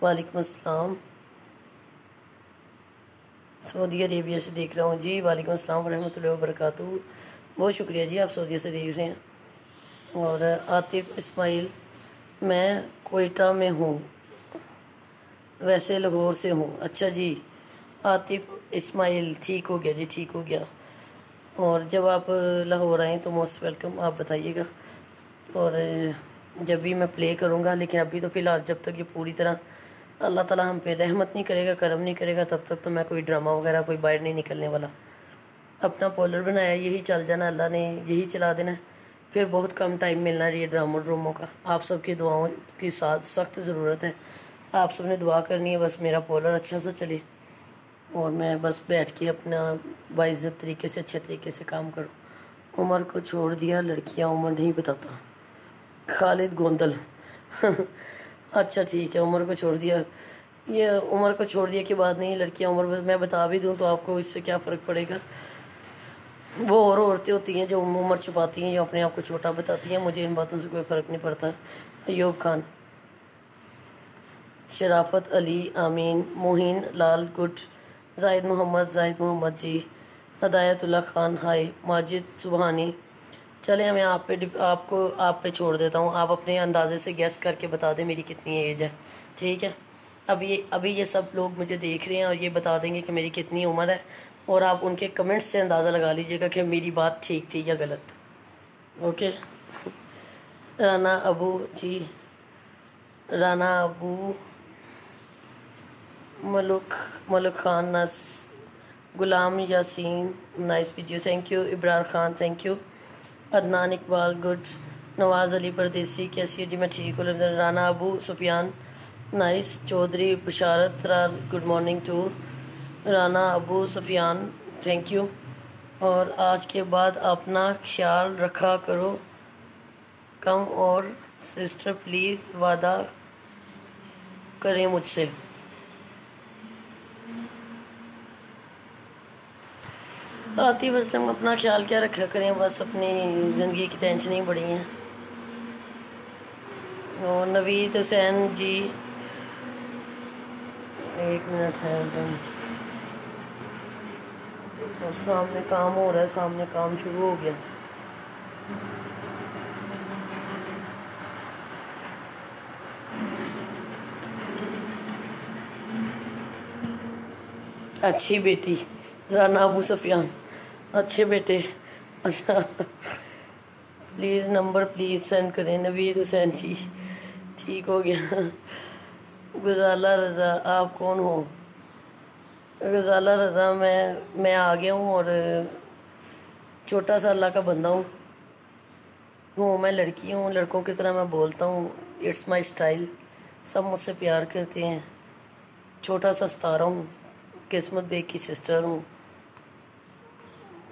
वालेकुम अस्सलाम। सऊदी अरेबिया से देख रहा हूँ जी। वालेकुम अस्सलाम वरहमतुल्लाहि वबरकातुहू। बहुत शुक्रिया जी, आप सऊदी से देख रहे हैं। और आतिफ इस्माइल मैं कोयटा में हूँ, वैसे लाहौर से हूँ। अच्छा जी आतिफ इस्माइल ठीक हो गया जी, ठीक हो गया। और जब आप लाहौर आएँ तो मोस्ट वेलकम, आप बताइएगा और जब भी मैं प्ले करूँगा। लेकिन अभी तो फ़िलहाल जब तक ये पूरी तरह अल्लाह ताला हम पे रहमत नहीं करेगा, करम नहीं करेगा, तब तक तो मैं कोई ड्रामा वगैरह कोई बाहर नहीं निकलने वाला। अपना पॉलर बनाया, यही चल जाना, अल्लाह ने यही चला देना। फिर बहुत कम टाइम मिलना है ये ड्रामों का। आप सबकी दुआओं की साथ सख्त ज़रूरत है। आप सब ने दुआ करनी है बस मेरा पॉलर अच्छा सा चले और मैं बस बैठ के अपना बाइज़्ज़त तरीके से अच्छे तरीके से काम करूँ। उम्र को छोड़ दिया, लड़कियाँ उम्र नहीं बताता। खालिद गोंदल अच्छा ठीक है, उम्र को छोड़ दिया। ये उम्र को छोड़ दिया की बात नहीं, लड़कियाँ उम्र मैं बता भी दूँ तो आपको इससे क्या फ़र्क पड़ेगा। वो और औरतें होती हैं जो उम्र छुपाती हैं, जो अपने आप को छोटा बताती हैं। मुझे इन बातों से कोई फ़र्क नहीं पड़ता। अयूब खान, शराफत अली, आमीन, मोहिन लाल गुड, जाहिद मोहम्मद जी, हदायतुल्लाह खान हाय, माजिद सुबहानी। चले मैं आप पे छोड़ देता हूँ। आप अपने अंदाजे से गैस करके बता दें मेरी कितनी एज है, ठीक है। अभी ये सब लोग मुझे देख रहे हैं और ये बता देंगे कि मेरी कितनी उम्र है, और आप उनके कमेंट्स से अंदाज़ा लगा लीजिएगा कि मेरी बात ठीक थी या गलत। ओके। राना अबू मलुक खान नस, Ghulam Yasin nice video, thank you. Ibrar Khan thank you. Adnan Iqbal good. Nawaz Ali Pardesi कैसी हो जी? मैं ठीक हूँ। Rana Abu Sufiyan nice. Chaudhry Basharat good morning too Rana Abu Sufiyan thank you. और आज के बाद अपना ख्याल रखा करो, कम और सिस्टर प्लीज़ वादा करें मुझसे। आतिफ असलम अपना ख्याल क्या रखा करें, बस अपनी ज़िंदगी की टेंशन ही बड़ी हैं। और नवीद हुसैन जी 1 मिनट है एकदम, अब सामने काम हो रहा है, सामने काम शुरू हो गया। अच्छी बेटी राना अबू सुफियान अच्छे बेटे। अच्छा, प्लीज़ नंबर प्लीज़ सेंड करें। नवीद हुसैन जी, ठीक हो गया। गजाला रज़ा, आप कौन हो? गजाला रज़ा, मैं आ गया हूँ और छोटा सा अल्लाह का बंदा हूँ। मैं लड़की हूँ, लड़कों की तरह मैं बोलता हूँ। It's my style. सब मुझसे प्यार करते हैं। छोटा सा सितारा हूँ। किस्मत बेग की सिस्टर हूँ।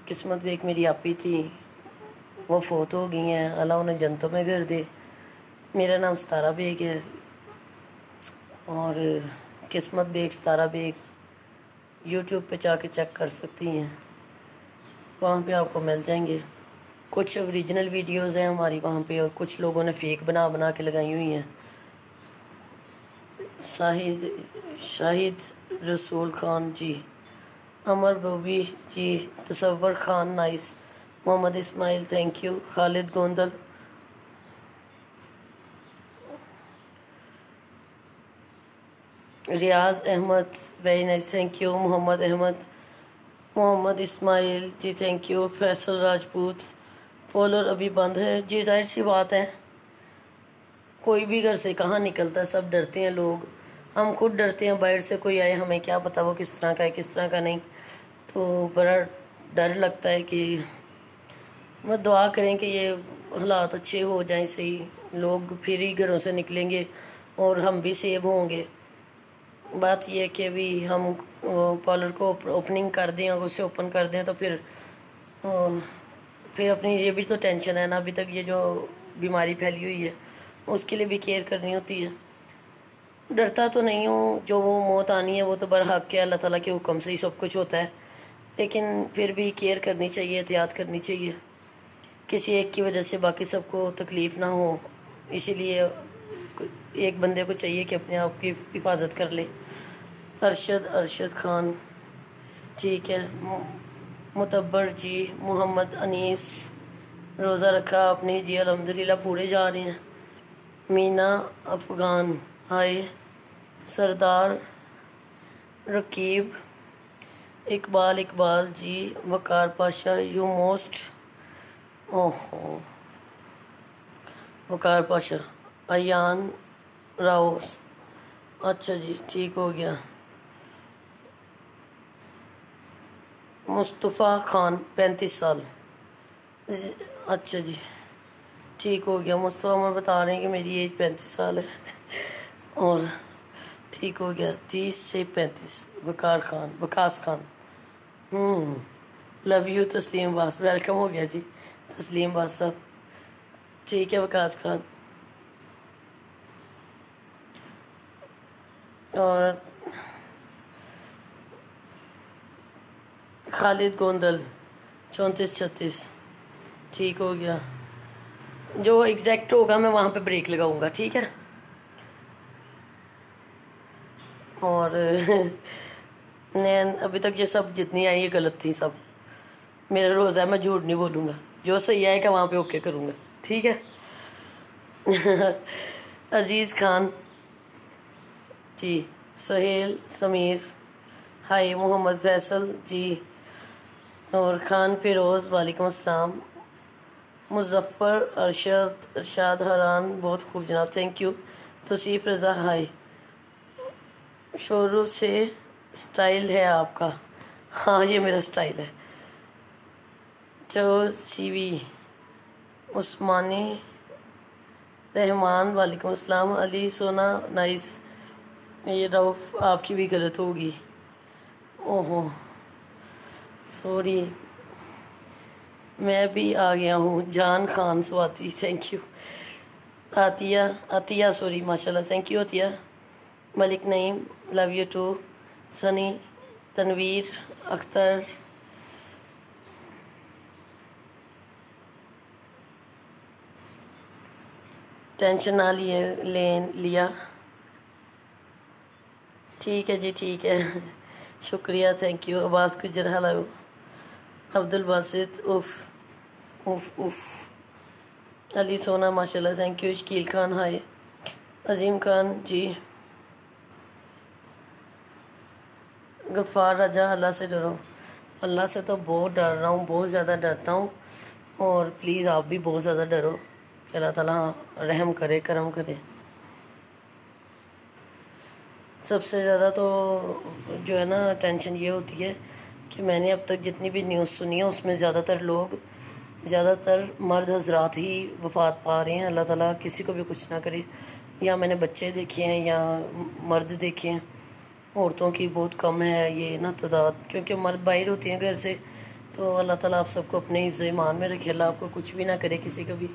किस्मत बेग मेरी आपी थी, वो फोत हो गई हैं, अल्लाह उन्हें जन्नतों में घर दे। मेरा नाम सितारा बेग है और किस्मत बेग, सितारा बेग यूट्यूब पे जाके चेक कर सकती हैं, वहाँ पे आपको मिल जाएंगे। कुछ ओरिजिनल वीडियोस हैं हमारी वहाँ पे और कुछ लोगों ने फेक बना बना के लगाई हुई हैं। Shahid Rasool Khan ji, Amar Bobby ji, Tasawwur Khan nice, Mohammad Ismail thank you, Khalid Gondal, Riyaz Ahmad very nice thank you, Mohammad Ahmad, Mohammad Ismail ji thank you, Faisal Rajput, पोलर अभी बंद है जी। जाहिर सी बात है, कोई भी घर से कहाँ निकलता है, सब डरते हैं लोग। हम खुद डरते हैं, बाहर से कोई आए, हमें क्या पता वो किस तरह का है किस तरह का नहीं। तो बड़ा डर लगता है कि मैं दुआ करें कि ये हालात अच्छे हो जाएं, सही लोग फिर ही घरों से निकलेंगे और हम भी सेव होंगे। बात यह है कि अभी हम पार्लर को ओपनिंग कर दें और उसे ओपन कर दें तो फिर अपनी ये भी तो टेंशन है ना, अभी तक ये जो बीमारी फैली हुई है उसके लिए भी केयर करनी होती है। डरता तो नहीं हूँ, जो वो मौत आनी है वो तो बरहक के अल्लाह ताला के हुक्म से ही सब कुछ होता है, लेकिन फिर भी केयर करनी चाहिए, एहतियात करनी चाहिए। किसी एक की वजह से बाकी सबको तकलीफ़ ना हो, इसीलिए एक बंदे को चाहिए कि अपने आप की हिफाजत कर ले। अरशद खान ठीक है, मुतब्बर जी, मोहम्मद अनीस, रोज़ा रखा आपने जी? अल्हम्दुलिल्लाह पूरे जा रहे हैं। मीना अफगान हाय, सरदार रकीब, इकबाल जी, वकार पाशा यू मोस्ट, ओहो वकार पाशा, अयान राव, अच्छा जी ठीक हो गया। मुस्तफ़ा खान 35 साल, अच्छा जी ठीक हो गया। मुस्तफ़ा उमर बता रहे हैं कि मेरी एज 35 साल है और ठीक हो गया 30 से 35। वकास खान लव यू तस्लीम बास, वेलकम हो गया जी तस्लीम बास साहब, ठीक है वकास खान। और खालिद गोंदल 34-36, ठीक हो गया। जो एग्जैक्ट होगा मैं वहाँ पे ब्रेक लगाऊंगा, ठीक है। और नैन अभी तक ये सब जितनी आई ये गलत थी सब। मेरा रोज़ा है, मैं झूठ नहीं बोलूँगा, जो सही आएगा वहाँ पे ओके करूँगा, ठीक है। अजीज़ खान जी, सुहेल समीर हाय, मोहम्मद फैसल जी, नूर खान फिरोज़ वालेकुम अस्सलाम, मुजफ्फ़र अरशाद हरान बहुत खूब जनाब थैंक यू, तौसीफ रज़ा हाय, शुरू से स्टाइल है आपका, हाँ ये मेरा स्टाइल है। जो सीवी उस्मानी रहमान वालेकुम अस्सलाम, अली सोना नाइस, ये रऊफ़ आपकी भी गलत होगी, ओहो सॉरी, मैं भी आ गया हूँ। Jaan Khan Swati thank you, Atiya sorry माशाल्लाह thank you Atiya, Malik Naeem love you too, Sunny Tanveer Akhtar, tension ना लिया, ठीक है जी ठीक है शुक्रिया थैंक यू। अब्बास गुजर हेलो, अब्दुल बासित उफ उफ उफ, अली सोना माशाल्लाह थैंक यू, शकील खान हाय, अजीम खान जी, गफ़ार राजा अल्लाह से डरो, अल्लाह से तो बहुत डर रहा हूँ, बहुत ज़्यादा डरता हूँ। और प्लीज़ आप भी बहुत ज़्यादा डरो कि अल्लाह ताला रहम करे, करम करे। सबसे ज़्यादा तो जो है ना टेंशन ये होती है कि मैंने अब तक जितनी भी न्यूज़ सुनी है उसमें ज़्यादातर मर्द हजरात ही वफात पा रहे हैं। अल्लाह ताला किसी को भी कुछ ना करे। या मैंने बच्चे देखे हैं या मर्द देखे हैं, औरतों की बहुत कम है ये ना तादाद, क्योंकि मर्द बाहर होती हैं घर से। तो अल्लाह ताला आप सबको अपने हिफ्ज़ ईमान में रखे, अल्लाह आपको कुछ भी ना करे किसी का भी।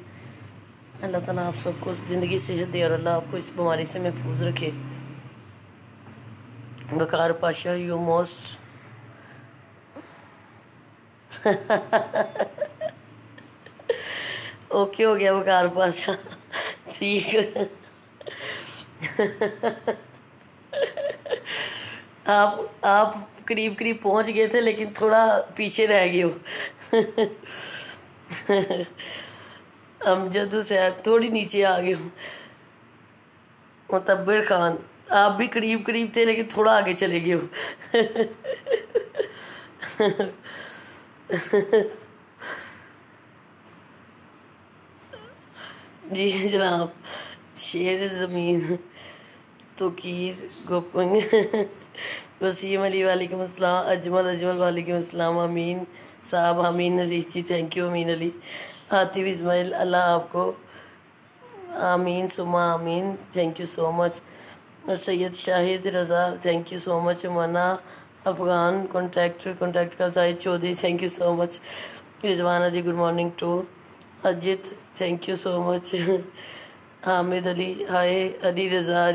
अल्लाह ताला आप सबको ज़िंदगी सेहत दे और अल्लाह आपको इस बीमारी से महफूज रखे। वकार पाशा यू मोस्ट ओके हो गया वकार पाशा, ठीक। आप करीब करीब पहुंच गए थे लेकिन थोड़ा पीछे रह गए हो। अमजद हुसैन थोड़ी नीचे आ गए हो। मुतब्बिर खान आप भी करीब करीब थे लेकिन थोड़ा आगे चले गए हो। जी जनाब। शेर ज़मीन तोकीर गोपंग वसीम अली वालेकुम अस्सलाम, अजमल वालेकुम अस्सलाम, अमीन साहब, अमीन अली जी थैंक यू, अमीन अली, आतिफ इस्माइल अल्लाह आपको आमीन सुमा आमीन, thank you so much. Syed Shahid Raza thank you so much. मना अफगान कॉन्टैक्ट का Zahid Chaudhry thank you so much. Rizwan Ali good morning too. Ajit thank you so much. Hamid Ali hi, Ali Raza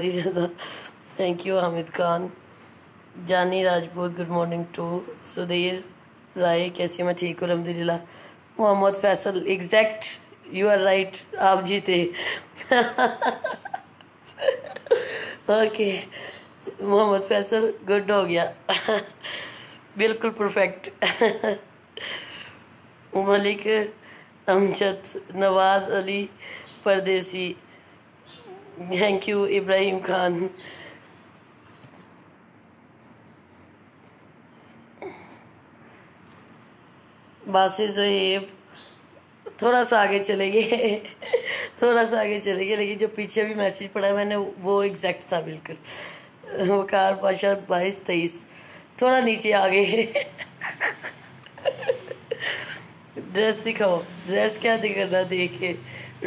thank you, Hamid Khan. Jani Rajput good morning too. Sudhir Rai कैसी, मैं ठीक हूँ अल्हम्दुलिल्लाह। Mohammad Faisal exact you are right, आप जीते। ओके मोहम्मद फैसल गुड हो गया। बिल्कुल परफेक्ट। मलिक अमजद नवाज अली परदेसी थैंक यू। इब्राहिम खान बासिर ज़हेब थोड़ा सा आगे चले गए। थोड़ा सा आगे चले गए लेकिन जो पीछे भी मैसेज पढ़ा मैंने वो एग्जैक्ट था बिल्कुल। वकार पाशा 22-23 थोड़ा नीचे आ गए। ड्रेस दिखाओ, ड्रेस क्या दिखाना, देख के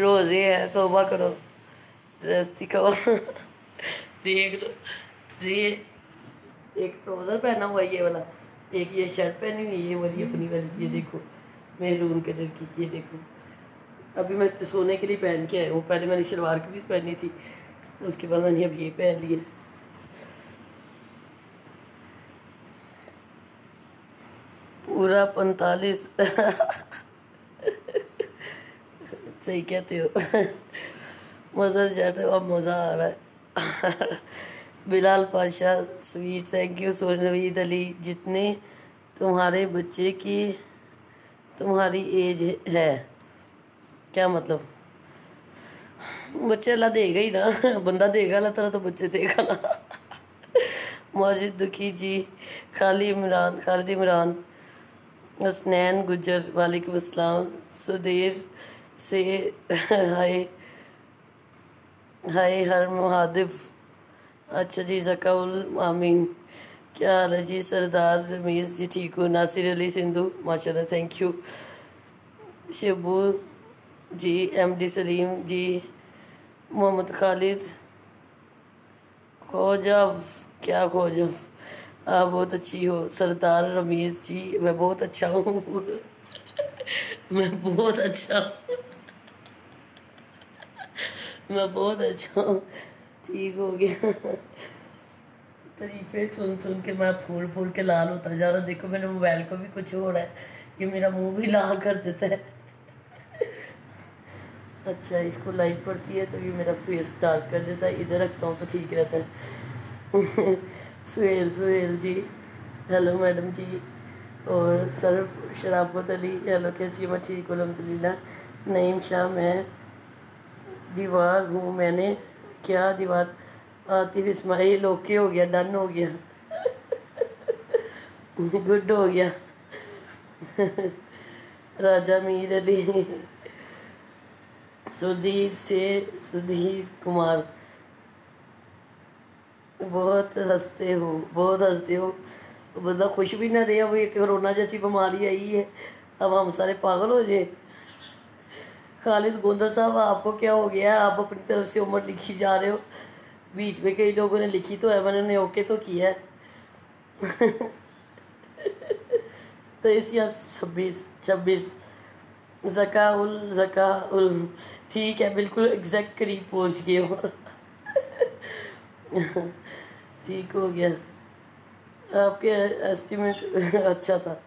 रोजे है तौबा करो, ड्रेस दिखाओ। देख लो ये एक ट्राउजर पहना हुआ ये वाला, एक ये शर्ट पहनी हुई ये वाली अपनी वाली, ये देखो मेरून कलर की, ये देखो अभी मैं सोने के लिए पहन के आया हूँ। पहले मैंने शलवार कमीज पहनी थी, उसके बाद मैंने अब ये पहन लिया। पूरा 45। सही कहते हो। मज़ा जट अब मज़ा आ रहा है। Bilal Pasha sweet thank you. Sonveed Ali जितने तुम्हारे बच्चे की तुम्हारी एज है, क्या मतलब? बच्चे अल्लाह देगा ही ना, बंदा देगा अल्लाह ताला, तो बच्चे देगा ना। माजिद दुखी जी, खालिद इमरान, हसनैन गुजर वालेकुम अस्सलाम। सुधीर से हाय हाय हर मुहादिफ, अच्छा जी जकाउल आमीन, क्या हाल है जी? सरदार रमीज़ जी ठीक हो? नासिर अली सिंधु माशाल्लाह thank you. Shibu ji, MD Salim ji, Mohammad Khalid Khojab, क्या खोजब, आप बहुत अच्छी हो। सरदार रमीज़ जी मैं बहुत अच्छा हूँ। मैं बहुत अच्छा हूँ। मैं बहुत अच्छा हूँ, ठीक हो गया। तारीफें सुन सुन के मैं फूल फूल के लाल होता जा रहा हूँ। देखो मेरे मोबाइल को भी कुछ हो रहा है, ये मेरा मुंह भी लाल कर देता है। अच्छा इसको लाइट पड़ती है तो ये मेरा फेस डार्क कर देता है, इधर रखता हूँ तो ठीक रहता है। सुहेल जी हेलो मैडम जी। और सर शराफत अली हेलो कैसी, मैं ठीक हूँ अल्हम्दुलिल्लाह। नईम शाह मैं दीवार हूँ, मैंने क्या दीवार? आतिफ इस्माइल ओके हो गया, डन हो गया। गुड हो गया। राजा मीर अली, सुधीर कुमार, बहुत हंसते हो, बहुत हंसते हो। बंदा खुश भी ना रहे, अब ये कोरोना जैसी बीमारी आई है, अब हम सारे पागल हो जाए। खालिद गोंदल साहब, आपको क्या हो गया? आप अपनी तरफ से उम्र लिखी जा रहे हो। बीच में कई लोगों ने लिखी तो है, मैंने ओके तो किया है। 23 या 26 जका उल ठीक है, बिल्कुल एग्जैक्ट करीब पहुंच गए हो। ठीक हो गया, आपके एस्टिमेट अच्छा था।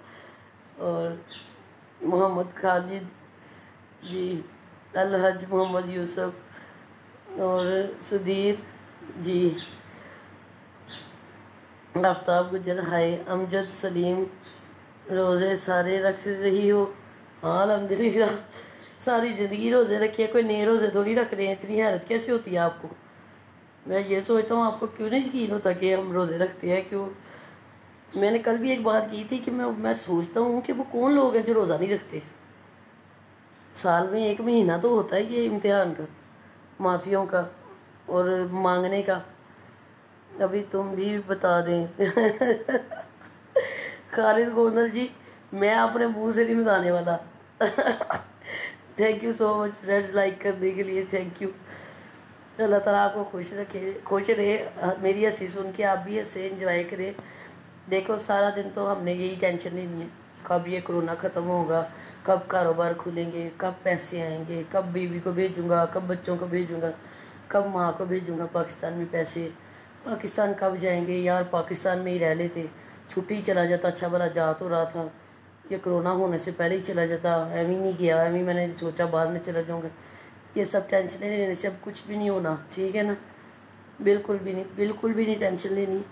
और मोहम्मद खालिद जी, अलहज मोहम्मद यूसुफ और सुधीर जी, आफ्ताब गुजर, हाय अमजद सलीम, रोज़े सारे रख रही हो? हाँ अल्हम्दुलिल्लाह, सारी ज़िंदगी रोज़े रखिए, कोई नए रोज़े थोड़ी रख रहे हैं। इतनी हैरत कैसे होती है आपको? मैं ये सोचता हूँ आपको क्यों नहीं यकीन होता कि हम रोज़े रखते हैं, क्यों? मैंने कल भी एक बात की थी कि मैं सोचता हूँ कि वो कौन लोग हैं जो रोज़ा नहीं रखते। साल में एक महीना तो होता है ये इम्तिहान का, माफ़ियों का और मांगने का। अभी तुम भी बता दें। खालिद गोंदल जी, मैं अपने मुंह से नहीं बताने वाला। Thank you so much friends, like करने के लिए थैंक यू। अल्लाह ताला आपको खुश रखे, खुश रहे। मेरी हंसी सुन के आप भी हंसे, एंजॉय करें। देखो सारा दिन तो हमने यही टेंशन लेनी है, कब ये कोरोना ख़त्म होगा, कब कारोबार खुलेंगे, कब पैसे आएंगे, कब बीवी को भेजूँगा, कब बच्चों को भेजूँगा, कब माँ को भेजूँगा पाकिस्तान में पैसे, पाकिस्तान कब जाएंगे। यार पाकिस्तान में ही रह लेते, छुट्टी चला जाता, अच्छा भला जा तो रहा था। ये कोरोना होने से पहले ही चला जाता, एम ही नहीं गया, एम ही मैंने सोचा बाद में चला जाऊँगा। ये सब टेंशन लेने से अब कुछ भी नहीं होना, ठीक है ना? बिल्कुल भी नहीं, बिल्कुल भी नहीं टेंशन लेनी।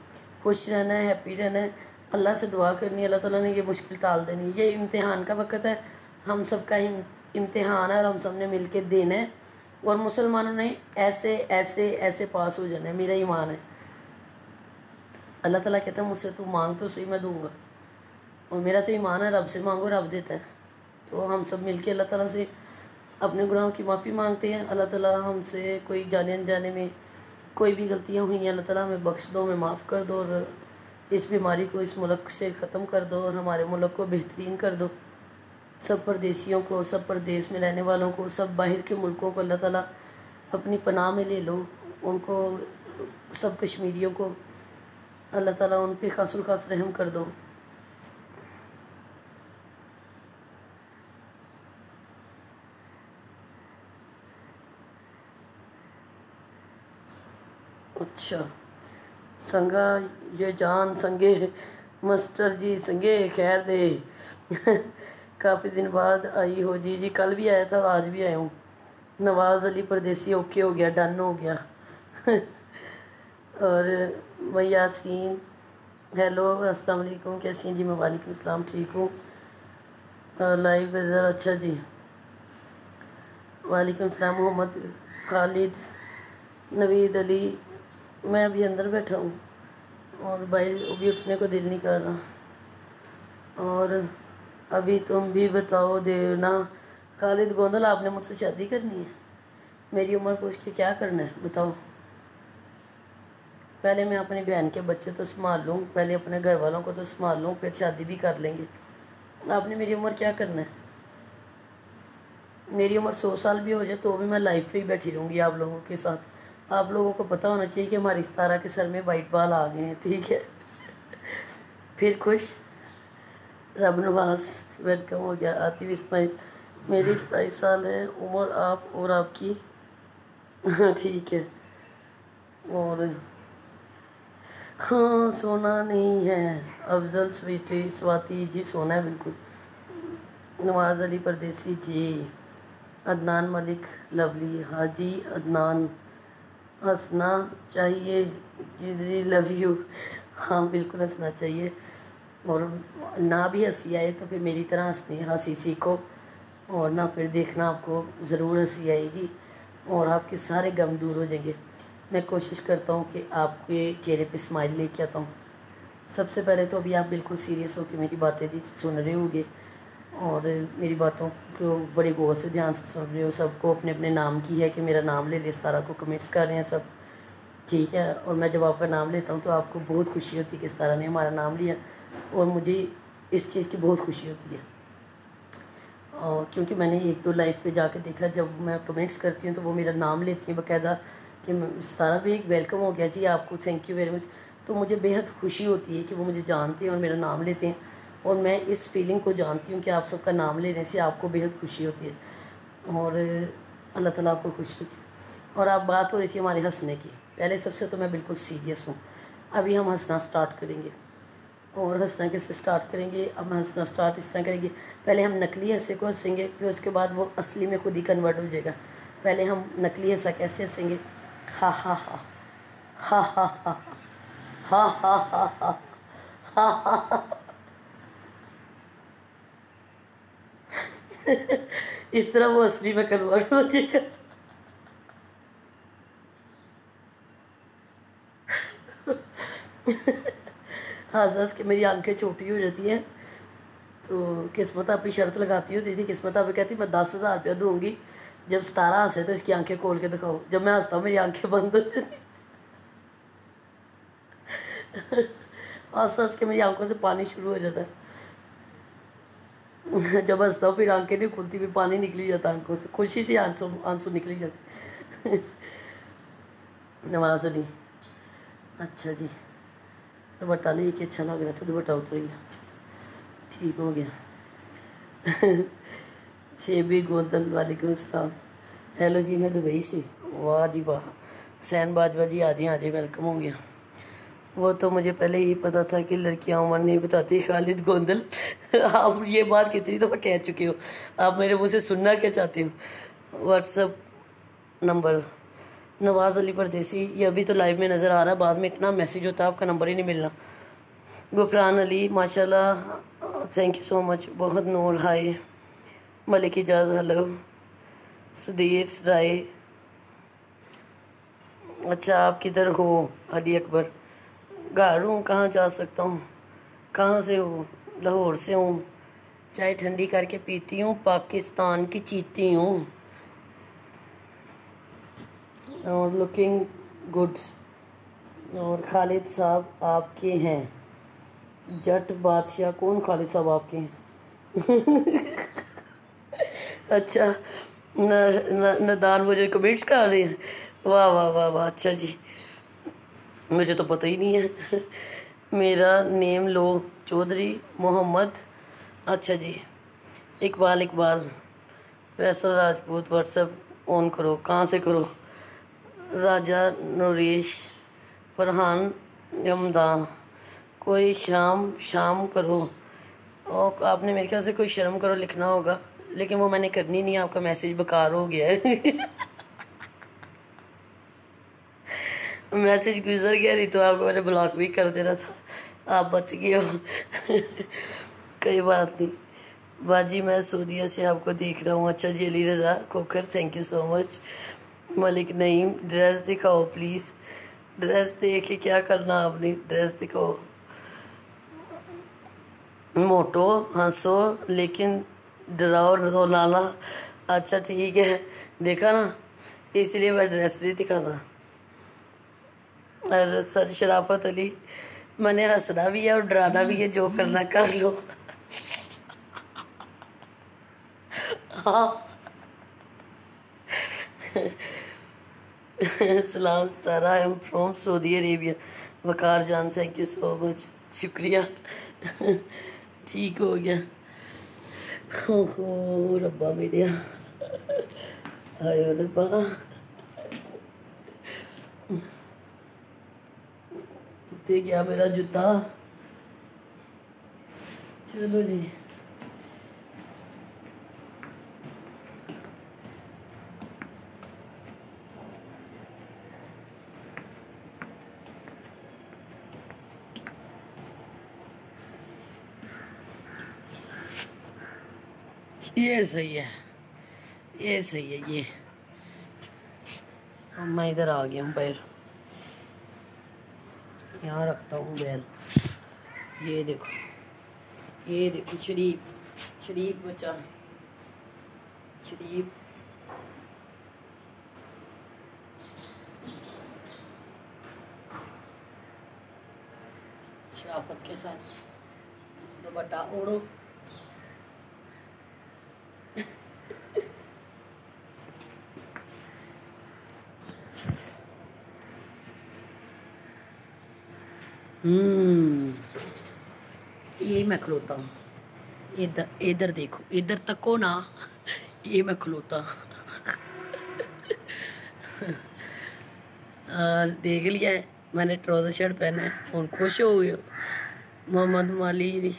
खुश रहना है, हैप्पी रहना है, अल्लाह से दुआ करनी है, अल्लाह ताला ने ये मुश्किल टाल देनी है। ये इम्तिहान का वक्त है, हम सब का इम्तिहान है और हम सब ने मिल के देना है। और मुसलमानों ने ऐसे ऐसे ऐसे पास हो जाना है, मेरा ईमान है। अल्लाह ताला कहता है मुझसे तू मांग तो सही, मैं दूंगा। और मेरा तो ईमान है, रब से मांगो रब देता है। तो हम सब मिल के अल्लाह ताला से अपने गुनाहों की माफ़ी मांगते हैं। अल्लाह ताला हमसे कोई जाने अनजाने में कोई भी गलतियाँ हुई हैं, अल्लाह ताला हमें बख्श दो, हमें माफ़ कर दो, और इस बीमारी को इस मुल्क से ख़त्म कर दो और हमारे मुल्क को बेहतरीन कर दो। सब परदेशियों को, सब परदेश में रहने वालों को, सब बाहर के मुल्कों को अल्लाह ताला अपनी पनाह में ले लो। उनको, सब कश्मीरियों को अल्लाह ताला उन पे खासुल खास रहम कर दो। अच्छा, संगा ये जान संगे मास्टर जी, संगे खैर दे। काफ़ी दिन बाद आई हो जी? जी कल भी आया था और आज भी आया हूँ। नवाज़ अली परदेसी ओके हो गया, डन हो गया। और मैं यासीन, हेलो अस्सलाम वालेकुम, कैसी हैं जी? मैं वालेकुम अस्सलाम, ठीक हूँ। लाइव ज़रा, अच्छा जी, वालेकुम अस्सलाम। मोहम्मद खालिद, नवीद अली, मैं अभी अंदर बैठा हूँ और बाहर अभी उठने को दिल नहीं कर रहा। और अभी तुम भी बताओ देना। खालिद गोंदल, आपने मुझसे शादी करनी है? मेरी उम्र पूछ के क्या करना है बताओ? पहले मैं अपनी बहन के बच्चे तो संभाल लूँ, पहले अपने घर वालों को तो संभाल लूँ, फिर शादी भी कर लेंगे। आपने मेरी उम्र क्या करना है? मेरी उम्र 100 साल भी हो जाए तो भी मैं लाइफ पे ही बैठी रहूँगी आप लोगों के साथ। आप लोगों को पता होना चाहिए कि हमारी सितारा के सर में वाइट बाल आ गए हैं, ठीक है? फिर खुश। रब नवाज, वेलकम हो गया। आतिफ इस्माइल, मेरी 27 साल है उम्र, आप और आपकी? ठीक है। और हाँ, सोना नहीं है। अफजल स्वीटी स्वाति जी, सोना है बिल्कुल। नवाज अली परदेसी जी, अदनान मलिक लवली, हाजी अदनान, हंसना चाहिए जी, लव यू। हाँ बिल्कुल हंसना चाहिए, और ना भी हंसी आए तो फिर मेरी तरह हंसी सीखो, और ना फिर देखना आपको ज़रूर हंसी आएगी और आपके सारे गम दूर हो जाएंगे। मैं कोशिश करता हूँ कि आपके चेहरे पे स्माइल लेके आता हूँ। सबसे पहले तो अभी आप बिल्कुल सीरियस हो के मेरी बातें दी सुन रहे होंगे, और मेरी बातों को बड़े गौर से ध्यान से सुन रहे हो। सबको अपने अपने नाम की है कि मेरा नाम ले ले, सारा को कमेंट्स कर रहे हैं सब, ठीक है। और मैं जब आपका नाम लेता हूँ तो आपको बहुत खुशी होती है कि इस तरह ने हमारा नाम लिया, और मुझे इस चीज़ की बहुत खुशी होती है। और क्योंकि मैंने एक दो लाइव पे जाके देखा, जब मैं कमेंट्स करती हूँ तो वो मेरा नाम लेती हैं बाकायदा कि सारा भी एक वेलकम हो गया जी आपको, थैंक यू वेरी मच। तो मुझे बेहद खुशी होती है कि वो मुझे जानते हैं और मेरा नाम लेते हैं, और मैं इस फीलिंग को जानती हूँ कि आप सबका नाम लेने से आपको बेहद खुशी होती है, और अल्लाह ताला आपको खुश रखे। और आप बात हो रही थी हमारे हंसने की, पहले सबसे तो मैं बिल्कुल सीरियस हूँ। अभी हम हंसना स्टार्ट करेंगे, और हंसना कैसे स्टार्ट करेंगे, अब हम हंसना स्टार्ट इस तरह करेंगे, पहले हम नकली हंसे को हंसेंगे, फिर उसके बाद वो असली में खुद ही कन्वर्ट हो जाएगा। पहले हम नकली हंसा कैसे हंसेंगे, हा हा हा हा हा हा हा हा हा हा हा हा हा। इस तरह वो असली में कन्वर्ट हो जाएगा। हंस हंस के मेरी आंखें छोटी हो जाती हैं। तो किस्मत आपकी शर्त लगाती होती थी, किस्मत आपकी कहती मैं 10,000 रुपया दूंगी जब 17 हंसे तो इसकी आंखें खोल के दिखाओ। जब मैं हंसता हूँ मेरी आंखें बंद हो जाती, हंस हंस के मेरी आंखों से पानी शुरू हो जाता है। जब हंसता हूँ फिर आंखें नहीं खुलती, फिर पानी निकली जाता है आंखों से, खुशी से आंसू आंसू निकली जाते। नवाज अली, अच्छा जी, दुपट्टा लेके अच्छा लग रहा था, दुपट्टा उतर गया, ठीक हो गया। शेबी गोदन, वालेकुम सलाम। हेलो जी, मैं दुबई से, वाह जी वाह। सैन बाजवा जी, आज ही वेलकम हो गया। वो तो मुझे पहले ही पता था कि लड़कियां उम्र नहीं बताती। खालिद गोंदल, आप ये बात कितनी दफ़ा कह चुके हो, आप मेरे मुँह से सुनना क्या चाहते हो। व्हाट्सअप नंबर नवाज़ अली परदेसी, ये अभी तो लाइव में नज़र आ रहा है, बाद में इतना मैसेज होता है आपका नंबर ही नहीं मिलना। गुफरान अली, माशाल्लाह, थैंक यू सो मच। बहुत नूर, हाय। मलिक इजाज, हेलो। सुधीर राय, अच्छा आप किधर हो। अली अकबर, घर हूँ, कहाँ जा सकता हूँ। कहाँ से हो। लाहौर से हूँ, चाय ठंडी करके पीती हूँ, पाकिस्तान की चीती हूँ। और लुकिंग गुड। और खालिद साहब आपके हैं। जट बादशाह, कौन खालिद साहब आपके हैं। अच्छा, नदान मुझे कमेंट्स कर रहे हैं, वाह वाह वाह वाह, अच्छा जी, मुझे तो पता ही नहीं है। मेरा नेम लो, चौधरी मोहम्मद, अच्छा जी। इकबाल, फैसल राजपूत, व्हाट्सएप ऑन करो, कहाँ से करो। राजा नरेश, फरहान जमदा, कोई शाम करो। और आपने मेरे ख्याल से कोई शर्म करो लिखना होगा, लेकिन वो मैंने करनी नहीं, आपका मैसेज बेकार हो गया है। मैसेज गुजर गया, नहीं तो आपको मैंने ब्लॉक भी कर देना था, आप बच गए हो। कोई बात नहीं बाजी, मैं सऊदीया से आपको देख रहा हूँ। अच्छा जी, Ali Raza Khokhar, thank you so much. Malik Naeem, dress दिखाओ प्लीज़। ड्रेस देख के क्या करना आपने, ड्रेस दिखाओ। मोटो हंसो लेकिन डराओ रोलाना, अच्छा ठीक है, देखा ना, इसलिए मैं ड्रेस नहीं दिखाता। और सर शराफत अली, मैंने हंसना भी है और डराना भी है, जो करना कर लो। हाँ। Salam Satara, I am from Saudi Arabia. Waqar Jaan, thank you so much, शुक्रिया। ठीक हो गया। हो रब्बा मेरे, आयो रब्बा। कितने गया मेरा जूता, चलो जी। ये सही है, ये सही है, ये अब मैं इधर आ गया हूँ बैल, यहाँ रखता हूँ बैल। ये देखो शरीफ, शरीफ बच्चा, शरीफ। शराफत के साथ दुपट्टा ओढ़ो। ये मैं खलोता हूँ। इधर इधर देखो, इधर तको ना। ये मैं खलोता। और देख लिया है मैंने ट्राउजर शर्ट पहना है, और खुश हो गए Mohammad Mali.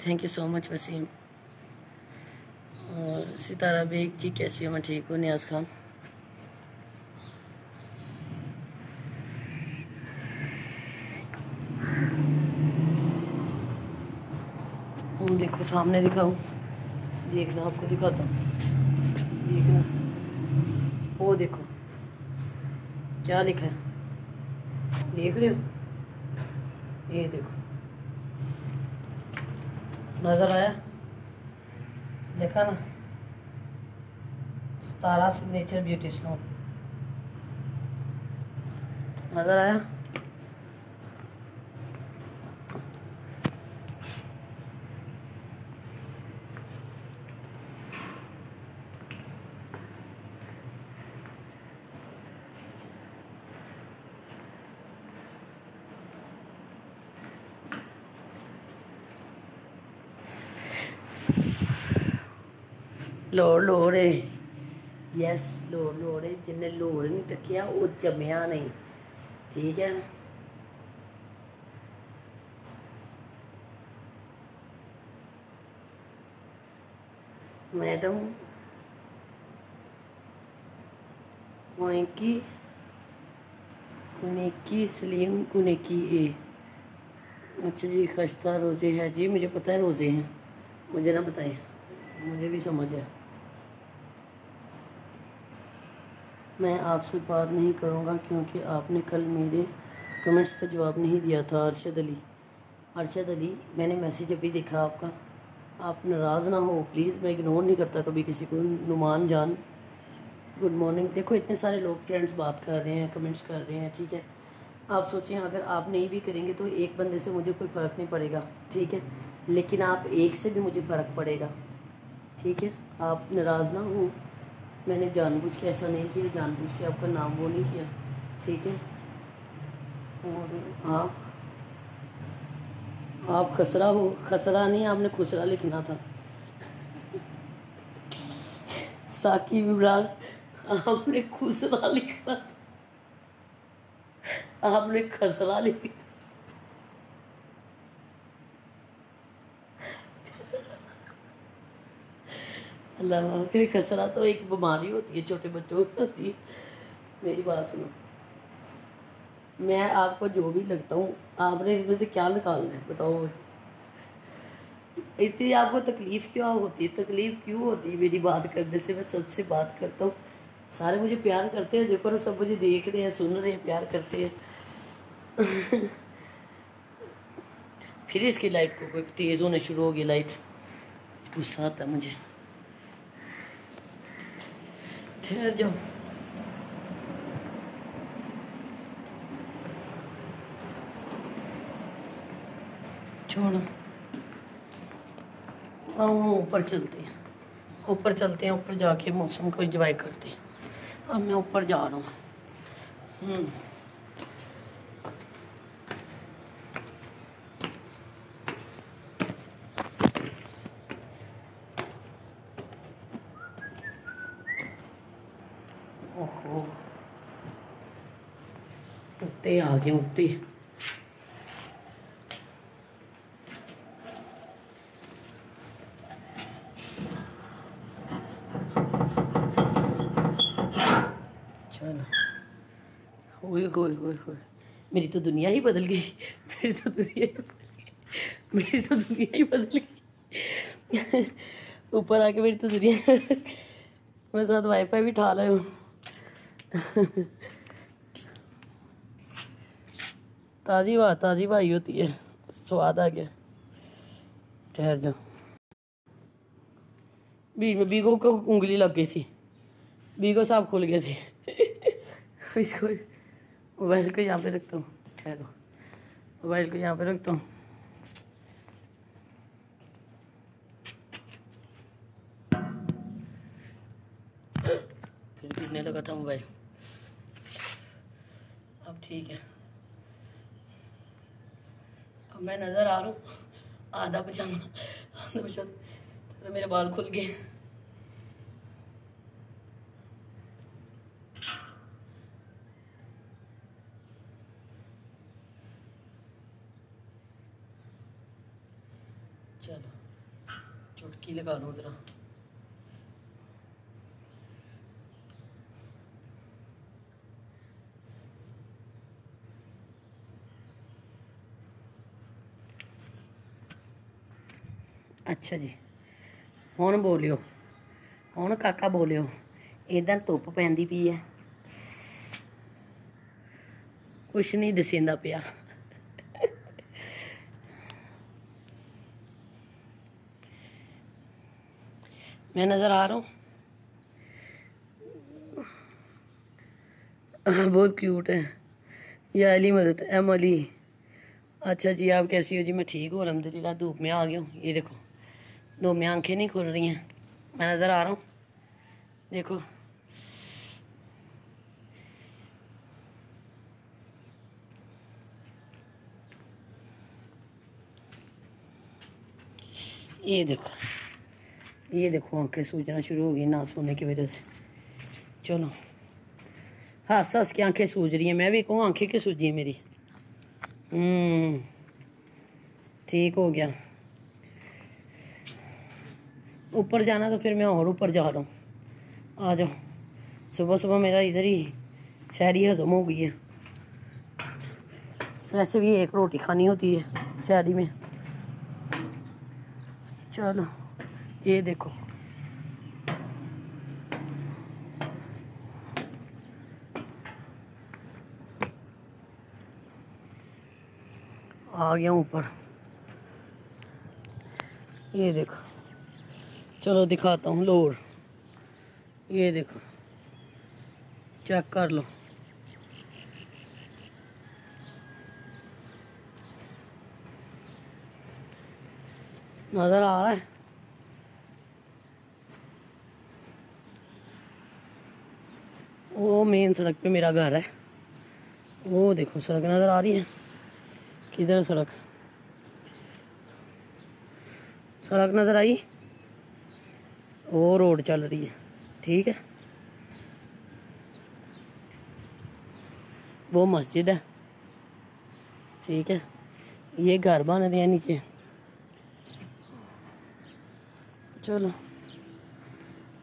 Thank you so much Waseem. और सितारा बेग जी कैसी हो? मैं ठीक हूँ। नियाज खान, वो देखो सामने दिखाऊं, देखना आपको दिखाता हूँ, देखना वो देखो क्या लिखा है, देख रहे हो? ये देखो, नजर आया? देखा ना, तारा सिग्नेचर ब्यूटी सलून, नजर आया? लोड़ लोड़े, यस लोड़ लोड़े। जिन्हें लोड़ नहीं तकिया वो जमया नहीं, ठीक है? मैडम कुनेकी, कुनेकी सलीम कुनेकी ए। अच्छा जी, खस्ता रोज़े है जी, मुझे पता है रोज़े हैं, मुझे ना बताएं, मुझे भी समझ है। मैं आपसे बात नहीं करूँगा क्योंकि आपने कल मेरे कमेंट्स का जवाब नहीं दिया था। अरशद अली, अरशद अली, मैंने मैसेज अभी देखा आपका, आप नाराज़ ना हो प्लीज़। मैं इग्नोर नहीं करता कभी किसी को। नुमान जान गुड मॉर्निंग। देखो इतने सारे लोग फ्रेंड्स बात कर रहे हैं, कमेंट्स कर रहे हैं, ठीक है? आप सोचें अगर आप नहीं भी करेंगे तो एक बंदे से मुझे कोई फ़र्क नहीं पड़ेगा, ठीक है? लेकिन आप एक से भी मुझे फ़र्क पड़ेगा, ठीक है? आप नाराज़ ना हो, मैंने जानबूझ के ऐसा नहीं किया, जानबूझ के आपका नाम वो नहीं किया, ठीक है? और आप खसरा हो, खसरा नहीं, आपने खुसरा लिखना था। साकिब इमरान, आपने खुसरा लिखा, आपने खसरा लिखा। अल्लाह, फिर खसरा तो एक बीमारी होती है, छोटे बच्चों की होती है। मेरी बात सुनो, मैं आपको जो भी लगता हूँ, आपने इसमें से क्या निकालना है बताओ मुझे? इतनी आपको तकलीफ क्यों होती है? तकलीफ क्यों होती है मेरी बात करने से? मैं सबसे बात करता हूँ, सारे मुझे प्यार करते हैं, देखो ना, सब मुझे देख रहे हैं, सुन रहे हैं, प्यार करते हैं। फिर इसकी लाइट को कोई तेज़ होने शुरू हो गई लाइट, गुस्सा आता है मुझे। ठहर जाओ, छोड़ो, आओ ऊपर चलते हैं, ऊपर चलते हैं, ऊपर जाके मौसम को एंजॉय करते हैं। अब मैं ऊपर जा रहा हूँ। ओहो, उत्ते आ गए, उत्ते। चलो, ओए होए होए होए, मेरी तो दुनिया ही बदल गई, मेरी तो दुनिया ही बदल गई, मेरी तो दुनिया ही बदल गई। ऊपर आके मेरी तो दुनिया, मैं साथ वाईफाई भी ठा लाया हूँ। ताज़ी भाई होती है, स्वाद आ गया। ठहर जाओ। बीच में बीगो को उंगली लग गई थी, बीगो साहब खुल गए थे। इसको मोबाइल को यहाँ पे रखता हूँ, ठहरो, मोबाइल को यहाँ पे रखता हूँ। फिर गिरने लगा था मोबाइल। अब ठीक है, अब मैं नज़र आ रहा हूँ। आधा पछाना चलो, मेरे बाल खुल गए। चलो चुटकी लगा लो ज़रा। अच्छा जी, हुण बोलियो, हुण काका बोलियो। इधर धुप्प पैंदी पई है, कुछ नहीं दिसेंदा पिया। मैं नज़र आ रहा हूँ। बहुत क्यूट है ये अली मदद, एम अली। अच्छा जी, आप कैसी हो जी? मैं ठीक हूँ अल्हम्दुलिल्लाह। धूप में आ गया हूँ, ये देखो दो में आंखें नहीं खुल रही हैं। मैं नज़र आ रहा हूँ, देखो। ये देखो आंखें सूजना शुरू हो गई ना सोने की वजह से। चलो, हंस हंस के आंखें सूज रही हैं। मैं भी कहूँ आंखें क्यों सूजी है मेरी। ठीक हो गया। ऊपर जाना तो फिर मैं और ऊपर जा रहा हूँ। आ जाओ। सुबह सुबह मेरा इधर ही सहरी हजम हो गई है। वैसे भी एक रोटी खानी होती है सहरी में। चलो, ये देखो आ गया ऊपर। ये देखो, चलो दिखाता हूँ लोर। ये देखो, चेक कर लो। नज़र आ रहा है? वो मेन सड़क पे मेरा घर है। वो देखो सड़क नज़र आ रही है। किधर सड़क? सड़क नज़र आई? वो रोड चल रही है, ठीक है। वो मस्जिद है, ठीक है। ये घर बन रहे हैं नीचे। चलो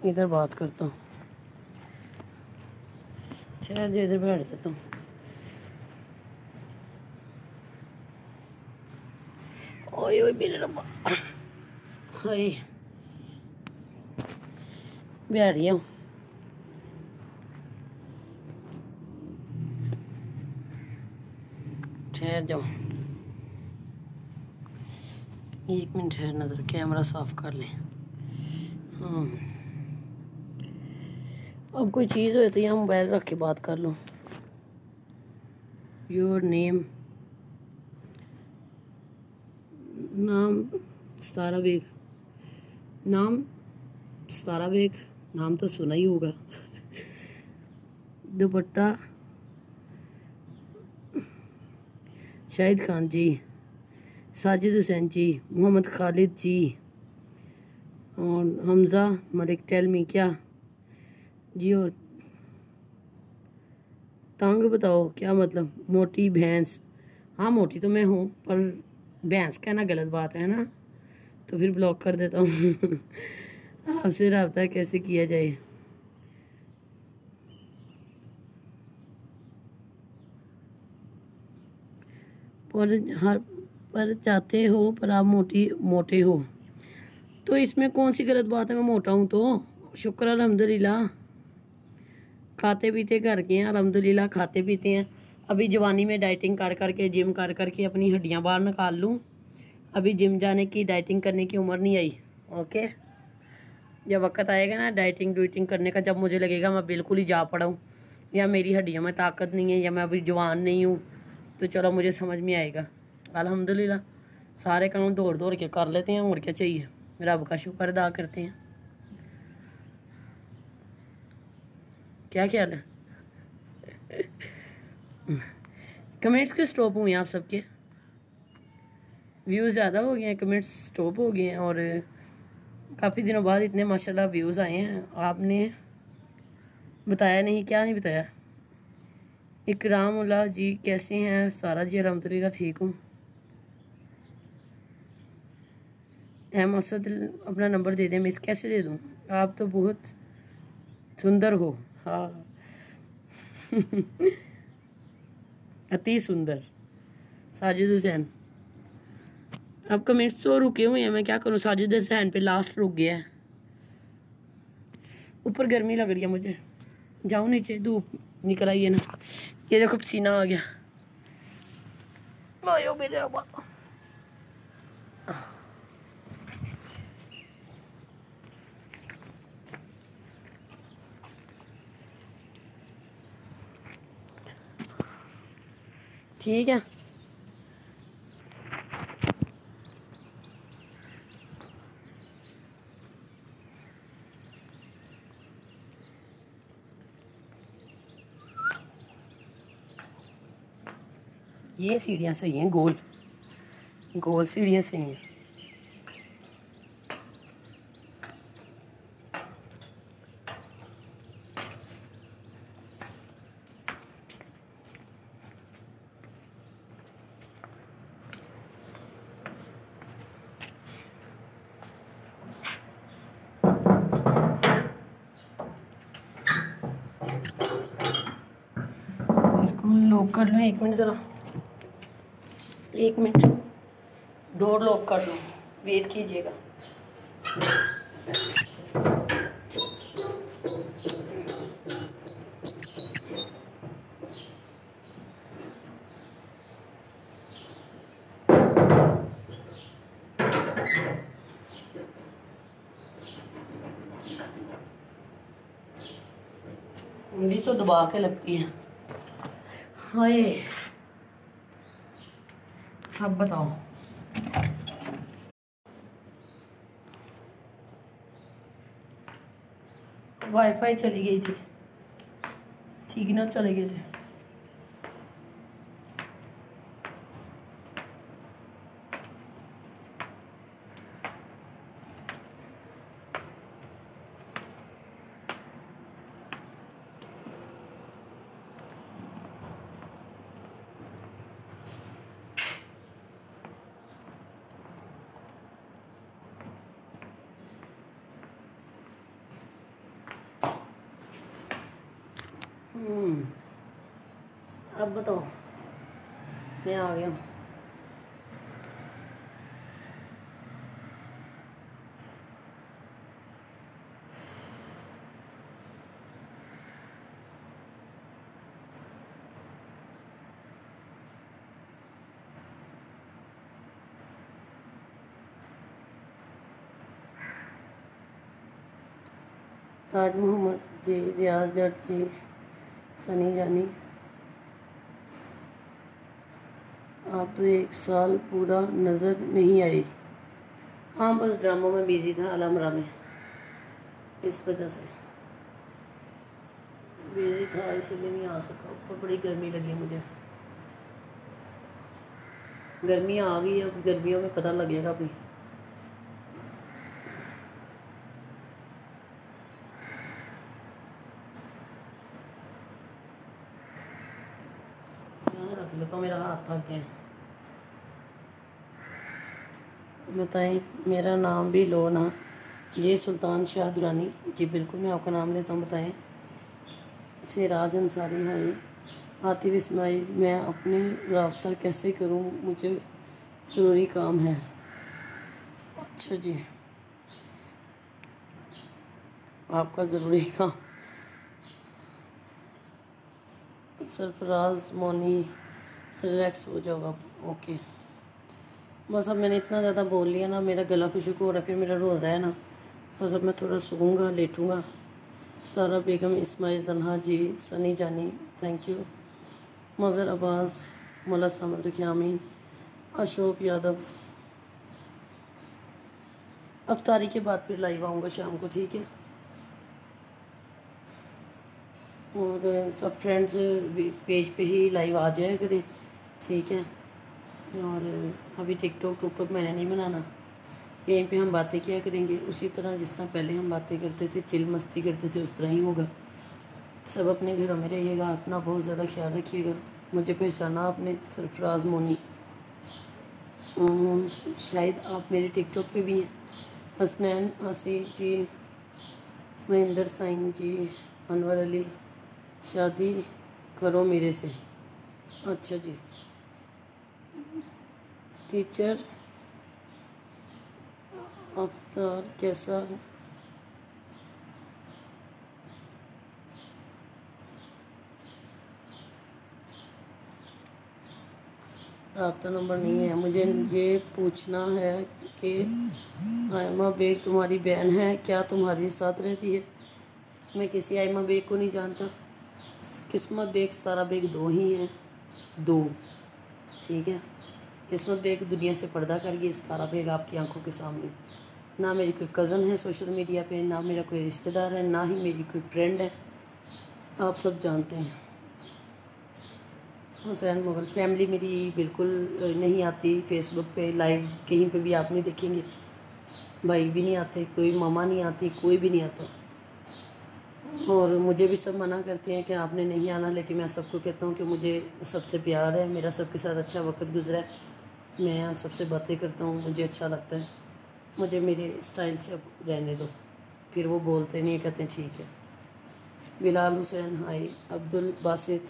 इधर बात करता हूँ। शायद इधर बैठ जाता हूँ। ओए ओए मेरे रब्बा, हाय बैठ गया हूँ। ठहर जाओ, एक मिनट ठहर, नजर कैमरा साफ कर लें। हाँ, अब कोई चीज़ हो तो यहाँ मोबाइल रख के बात कर लो। योर नेम, नाम सतारा बेग। नाम सतारा बेग, नाम तो सुना ही होगा। दुपट्टा शाहिद खान जी, साजिद हुसैन जी, मोहम्मद खालिद जी और हमज़ा मलिक। टेल मी क्या जियो? तंग बताओ क्या मतलब? मोटी भैंस? हाँ मोटी तो मैं हूँ, पर भैंस कहना गलत बात है ना, तो फिर ब्लॉक कर देता हूँ। आपसे रब्ता कैसे किया जाए? पर चाहते हो पर आप मोटे हो, तो इसमें कौन सी गलत बात है? मैं मोटा हूँ तो शुक्र अल्हम्दुलिल्लाह। खाते पीते घर के हैं अल्हम्दुलिल्लाह, खाते पीते हैं। अभी जवानी में डाइटिंग कर करके, जिम कर करके अपनी हड्डियां बाहर निकाल लूँ। अभी जिम जाने की, डाइटिंग करने की उम्र नहीं आई। ओके, जब वक्त आएगा ना डाइटिंग डूइटिंग करने का, जब मुझे लगेगा मैं बिल्कुल ही जा पड़ा हूँ या मेरी हड्डियों में ताकत नहीं है या मैं अभी जवान नहीं हूँ, तो चलो मुझे समझ में आएगा। अल्हम्दुलिल्लाह सारे काम दौड़ दौड़ के कर लेते हैं, और क्या चाहिए। रब का शुक्र अदा करते हैं। क्या ख्याल है? कमेंट्स क्यों स्टॉप हुए हैं आप सबके? व्यूज़ ज़्यादा हो गए हैं, कमेंट्स स्टॉप हो गए हैं, और काफ़ी दिनों बाद इतने माशाल्लाह व्यूज़ आए हैं। आपने बताया नहीं, क्या नहीं बताया? इकरामुल्लाह जी कैसे हैं? सारा जी अल्हम्दुलिल्लाह ठीक हूँ। एम असद अपना नंबर दे दें। मिस कैसे दे दूँ? आप तो बहुत सुंदर हो। हाँ अति सुंदर। साजिद हुसैन, अब कमेंट्स तो रुके हुए हैं, मैं क्या करूँ? साजिद हुसैन पे लास्ट रुक गया है। ऊपर गर्मी लग रही है मुझे, जाऊँ नीचे, धूप निकल आई है ना। ये देखो पसीना आ गया। आयो मेरे अब्बा। ठीक है, ये सीढ़ियाँ सही हैं, गोल गोल सीढ़ियाँ सही हैं। इसको लॉक कर लो, 1 मिनट ज़रा, 1 मिनट, डोर लॉक कर लो, वेट कीजिएगा। उंगली तो दबा के लगती है। हाय, अब बताओ। वाईफाई चली गई थी, सिग्नल चले गए थे। अब बताओ, मैं आ गया हूँ। ताज मोहम्मद जी, रियाज जट जी, सनी जानी, आप तो 1 साल पूरा नज़र नहीं आई। हाँ, बस ड्रामों में बिजी था, अलमरा में, इस वजह से बिजी था, इसलिए नहीं आ सका। ऊपर बड़ी गर्मी लगी मुझे। गर्मी आ गई, अब गर्मियों में पता लगेगा अभी। रख लो तो मेरा हाथ थक गया। बताएं, मेरा नाम भी लो ना। ये सुल्तान शाह दुरानी जी, बिल्कुल मैं आपका नाम लेता हूँ। बताएं। सिराज अंसारी, हाय। आतिफ इस्माइल, मैं अपने रब्ता कैसे करूँ, मुझे ज़रूरी काम है। अच्छा जी, आपका ज़रूरी काम। सरफराज मोनी, रिलैक्स हो जाओ आप। ओके, बस अब मैंने इतना ज़्यादा बोल लिया ना, मेरा गला खुशक हो रहा है, फिर मेरा रोज़ा है ना, बस अब मैं थोड़ा सोऊंगा, लेटूंगा। सारा बेगम, इस्माइल तन्हा जी, सनी जानी, थैंक यू। मज़र अब्बास, मुला सामद यामीन, अशोक यादव। अब तारीख के बाद फिर लाइव आऊँगा शाम को, ठीक है। और सब फ्रेंड्स पेज पे ही लाइव आ जाया करें, ठीक है। और अभी टिकटॉक टुकटॉक मैंने नहीं बनाना, यहीं पे हम बातें किया करेंगे उसी तरह जिस तरह पहले हम बातें करते थे, चिल मस्ती करते थे, उस तरह ही होगा। सब अपने घरों में रहिएगा, अपना बहुत ज़्यादा ख्याल रखिएगा। मुझे पहचाना आपने, सरफराज मोनी, शायद आप मेरे टिकटॉक पे भी हैं। हसनैन आसिफ जी, महेंद्र साइन जी, अनवर अली, शादी करो मेरे से। अच्छा जी। टीचर अफ्तार कैसा है? रब्ता नंबर नहीं है। मुझे ये पूछना है कि आयमा बेग तुम्हारी बहन है क्या, तुम्हारे साथ रहती है? मैं किसी आयमा बेग को नहीं जानता। किस्मत बेग, सतारा बेग दो ही हैं, दो, ठीक है। किस्मत बेग दुनिया से पर्दा कर गई, सतारा बेग आपकी आंखों के सामने। ना मेरी कोई कज़न है सोशल मीडिया पे, ना मेरा कोई रिश्तेदार है, ना ही मेरी कोई फ्रेंड है, आप सब जानते हैं। हुसैन मुगल, फैमिली मेरी बिल्कुल नहीं आती फेसबुक पे लाइव, कहीं पे भी आप नहीं देखेंगे। भाई भी नहीं आते, कोई मामा नहीं आती, कोई भी नहीं आता। और मुझे भी सब मना करते हैं कि आपने नहीं आना, लेकिन मैं सबको कहता हूँ कि मुझे सबसे प्यार है, मेरा सबके साथ अच्छा वक्त गुजरा है, मैं सबसे बातें करता हूँ, मुझे अच्छा लगता है। मुझे मेरे स्टाइल से अब रहने दो। फिर वो बोलते नहीं, कहते हैं ठीक है। बिलाल हुसैन हाय, अब्दुल बासित,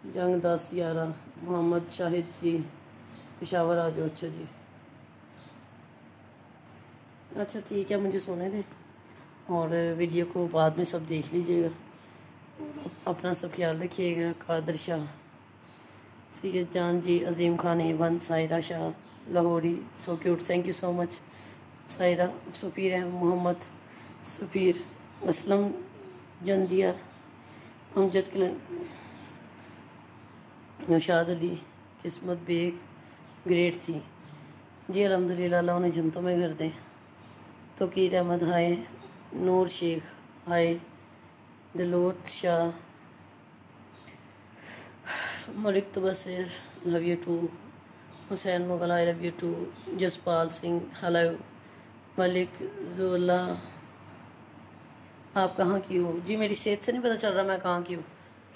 जंग दास यारा, मोहम्मद शाहिद जी, पेशावर आ जाओ। अच्छा जी, अच्छा ठीक है, मुझे सोने दें और वीडियो को बाद में सब देख लीजिएगा। अपना सब ख्याल रखिएगा। Kader Shah, Syed Jaan ji, Azim Khan Awan, Saira Shah Lahori, so cute, thank you so much Saira. Safeer है मोहम्मद सफ़ीर, असलम जंदिया, अमजद नौशाद अली, किस्मत बेग, ग्रेट सी जी, अल्हम्दुलिल्लाह, अल्लाह उन्हें जन्नतों में कर दें। Tauqeer Ahmad hi, Noor Sheikh hi, Dilot Shah, Malik Tabassar love you too, Hussain Mughal I love you too, Jaspal Singh hello, Malik Zulla, आप कहाँ की हो जी? मेरी सेहत से नहीं पता चल रहा मैं कहाँ की हूँ।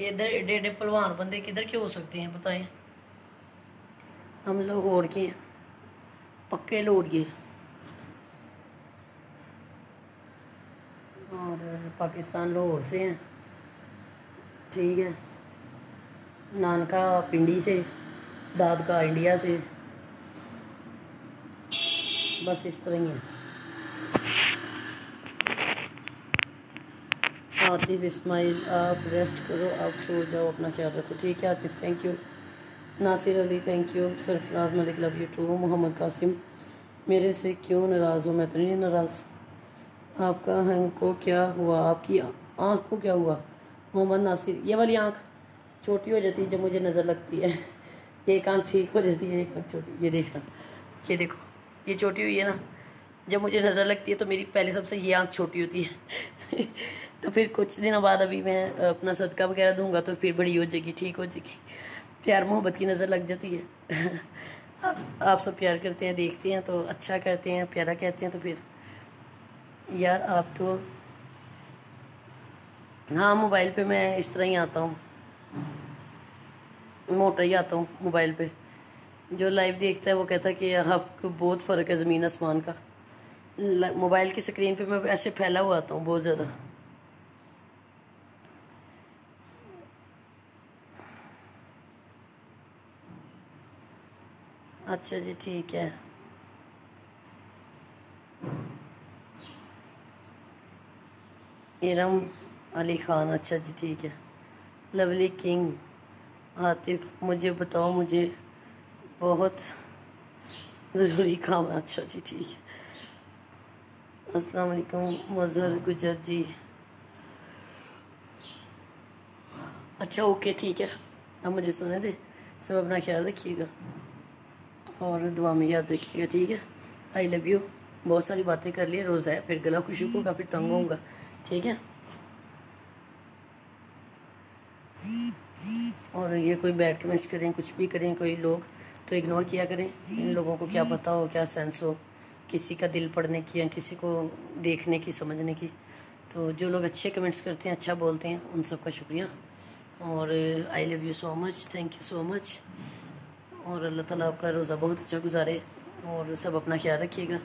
इधर एडे एडे पहलवान बंदे किधर के हो सकते हैं बताएं? हम लाहौर के हैं, पक्के लाहौरिए, और पाकिस्तान लाहौर से हैं, ठीक है। नानका पिंडी से, दादका इंडिया से, बस इस तरह ही है। आतिफ इस्माइल, आप रेस्ट करो, आप सो जाओ, अपना ख्याल रखो, ठीक है Atif, thank you. Nasir Ali, thank you. Sarfaraz Malik love you too. Mohammad Qasim, मेरे से क्यों नाराज़ हो? मैं तो नहीं नाराज़। आपका आँख को क्या हुआ? आपकी आँख को क्या हुआ? मोहम्मद नासिर, ये वाली आँख छोटी हो जाती है जब मुझे नज़र लगती है। एक आँख ठीक हो जाती है, एक आँख छोटी। ये देखना, ये देखो, ये छोटी हुई है ना, जब मुझे नज़र लगती है तो मेरी पहले सबसे ये आँख छोटी होती है। तो फिर कुछ दिनों बाद अभी मैं अपना सदका वगैरह दूंगा तो फिर बड़ी हो जाएगी, ठीक हो जाएगी। प्यार मोहब्बत की नज़र लग जाती है। आप सब प्यार करते हैं, देखते हैं तो अच्छा कहते हैं, प्यारा कहते हैं, तो फिर यार आप तो, हाँ मोबाइल पे मैं इस तरह ही आता हूँ, मोटा ही आता हूँ मोबाइल पे। जो लाइव देखता है वो कहता है कि आपको बहुत फ़र्क है ज़मीन आसमान का। मोबाइल की स्क्रीन पे मैं ऐसे फैला हुआ आता हूँ बहुत ज़्यादा। अच्छा जी, ठीक है। इरम अली खान, अच्छा जी ठीक है। लवली किंग आतिफ, मुझे बताओ, मुझे बहुत ज़रूरी काम है। अच्छा जी ठीक है। अस्सलाम वालेकुम मज़हर गुजर जी, अच्छा ओके ठीक है। अब मुझे सुने दे। सब अपना ख्याल रखिएगा और दुआ में याद रखिएगा, ठीक है। आई लव यू। बहुत सारी बातें कर लिए, रोज़ है फिर गला खुशक होगा, फिर तंग होऊंगा, ठीक है। और ये कोई बैड कमेंट्स करें, कुछ भी करें कोई लोग, तो इग्नोर किया करें। इन लोगों को क्या पता हो, क्या सेंस हो किसी का दिल पढ़ने की या किसी को देखने की, समझने की। तो जो लोग अच्छे कमेंट्स करते हैं, अच्छा बोलते हैं, उन सब का शुक्रिया। और आई love you so much, thank you so much. और अल्लाह ताला आपका रोज़ा बहुत अच्छा गुजारे। और सब अपना ख्याल रखिएगा,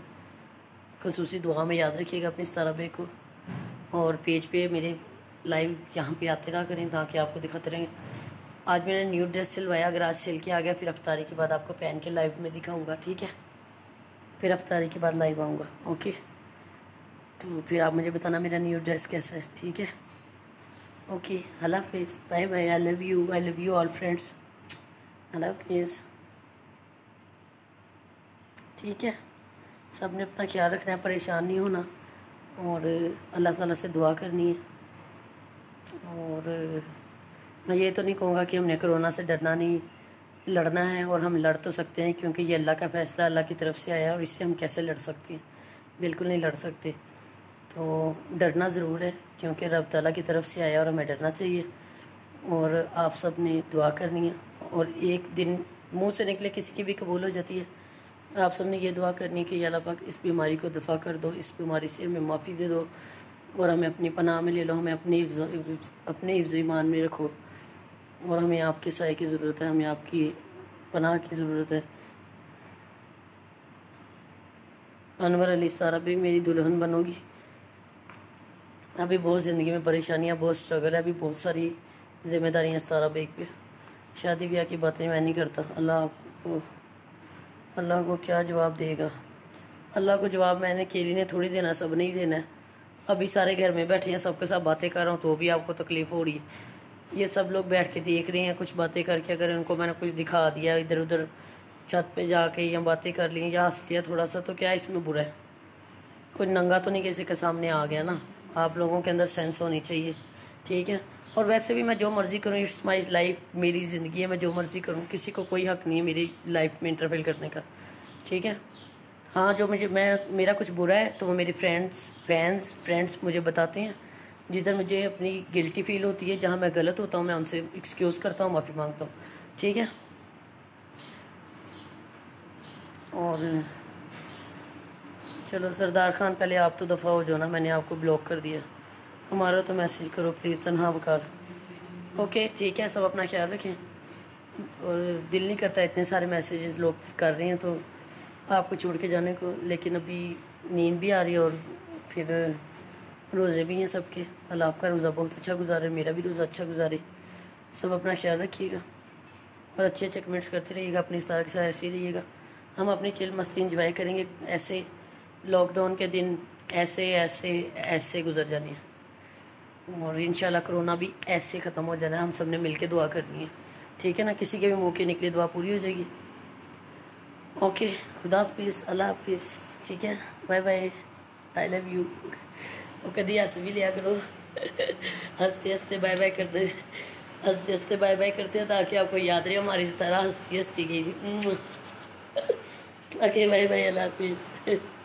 खसूसी दुआ में याद रखिएगा अपनी सितारा बे को। और पेज पे मेरे लाइव यहाँ पे आते रहा करें ताकि आपको दिखाते रहेंगे। आज मैंने न्यू ड्रेस सिलवाया, अगर आज सिल के आ गया फिर अफ्तारी के बाद आपको पहन के लाइव में दिखाऊंगा, ठीक है। फिर अफ्तारी के बाद लाइव आऊँगा, ओके। तो फिर आप मुझे बताना मेरा न्यू ड्रेस कैसा है, ठीक है। ओके, अल्लाह हाफिज़, bye bye, I love you all friends, Allah हाफिज़, ठीक है। सब ने अपना ख्याल रखना है, परेशान नहीं होना और अल्लाह ताला से दुआ करनी है। और मैं ये तो नहीं कहूँगा कि हमने कोरोना से डरना नहीं, लड़ना है। और हम लड़ तो सकते हैं क्योंकि ये अल्लाह का फ़ैसला, अल्लाह की तरफ से आया, और इससे हम कैसे लड़ सकते हैं, बिल्कुल नहीं लड़ सकते। तो डरना ज़रूर है क्योंकि रब ताला की तरफ से आया और हमें डरना चाहिए। और आप सब ने दुआ करनी है, और एक दिन मुंह से निकले किसी की भी कबूल हो जाती है। आप सब ने ये दुआ करनी है कि या अल्लाह पाक इस बीमारी को दफ़ा कर दो, इस बीमारी से हमें माफ़ी दे दो और हमें अपनी पनाह में ले लो, हमें अपने हिफ्ज़ ईमान में रखो। और हमें आपके साए की ज़रूरत है, हमें आपकी पनाह की ज़रूरत है। अनवर अली सारा भी मेरी दुल्हन बनोगी। अभी बहुत ज़िंदगी में परेशानियाँ, बहुत स्ट्रगल है, अभी बहुत सारी जिम्मेदारियाँ सारा बेग पे। शादी ब्याह की बातें मैं नहीं करता। अल्लाह को क्या जवाब देगा। अल्लाह को जवाब मैंने केली ने थोड़ी देना, सब नहीं देना है। अभी सारे घर में बैठे हैं, सबके साथ बातें कर रहा हूँ तो भी आपको तकलीफ़ हो रही है। ये सब लोग बैठ के देख रहे हैं, कुछ बातें करके अगर उनको मैंने कुछ दिखा दिया इधर उधर छत पे जाके, या बातें कर ली या हंस लिया थोड़ा सा, तो क्या इसमें बुरा है। कोई नंगा तो नहीं किसी के सामने आ गया ना। आप लोगों के अंदर सेंस होनी चाहिए, ठीक है। और वैसे भी मैं जो मर्ज़ी करूँ, इट्स माई लाइफ, मेरी ज़िंदगी है, मैं जो मर्ज़ी करूँ, किसी को कोई हक़ नहीं है मेरी लाइफ में इंटरफेयर करने का, ठीक है। हाँ, जो मेरा कुछ बुरा है तो वो मेरे फ्रेंड्स मुझे बताते हैं। जिधर मुझे अपनी गिल्टी फील होती है, जहाँ मैं गलत होता हूँ, मैं उनसे एक्सक्यूज़ करता हूँ, माफ़ी मांगता हूँ, ठीक है। और चलो सरदार खान, पहले आप तो दफ़ा हो जाओ ना, मैंने आपको ब्लॉक कर दिया। हमारा तो मैसेज करो प्लीज़, तन्हा बकार। ओके ठीक है, सब अपना ख्याल रखें। और दिल नहीं करता, इतने सारे मैसेजेस लोग कर रहे हैं तो आपको छोड़ के जाने को, लेकिन अभी नींद भी आ रही है और फिर रोज़े भी हैं सबके। अल्लाह आपका रोज़ा बहुत अच्छा गुजारे, मेरा भी रोज़ा अच्छा गुजारे। सब अपना ख्याल रखिएगा और अच्छे अच्छे कमेंट्स करते रहिएगा, अपनी इस तरह के साथ ऐसे ही रहिएगा। हम अपनी चिल मस्ती इंजॉय करेंगे, ऐसे लॉकडाउन के दिन ऐसे ऐसे ऐसे गुजर जाने हैं। और इंशाल्लाह कोरोना भी ऐसे ख़त्म हो जाना है। हम सब ने मिल के दुआ करनी है, ठीक है ना। किसी के भी मुँह के निकली दुआ पूरी हो जाएगी। ओके, खुदा हाफिज़, अल्लाह हाफिज़, ठीक है, bye bye, I love you. वो कभी हंस भी लिया करो हंसते हंसते बाय बाय करते, हंसते हंसते बाय बाय करते हैं ताकि आपको याद रहे हमारी इस तरह हंसती हंसती गई थी। ओके बाय बाय, अल्लाह हाफिज़।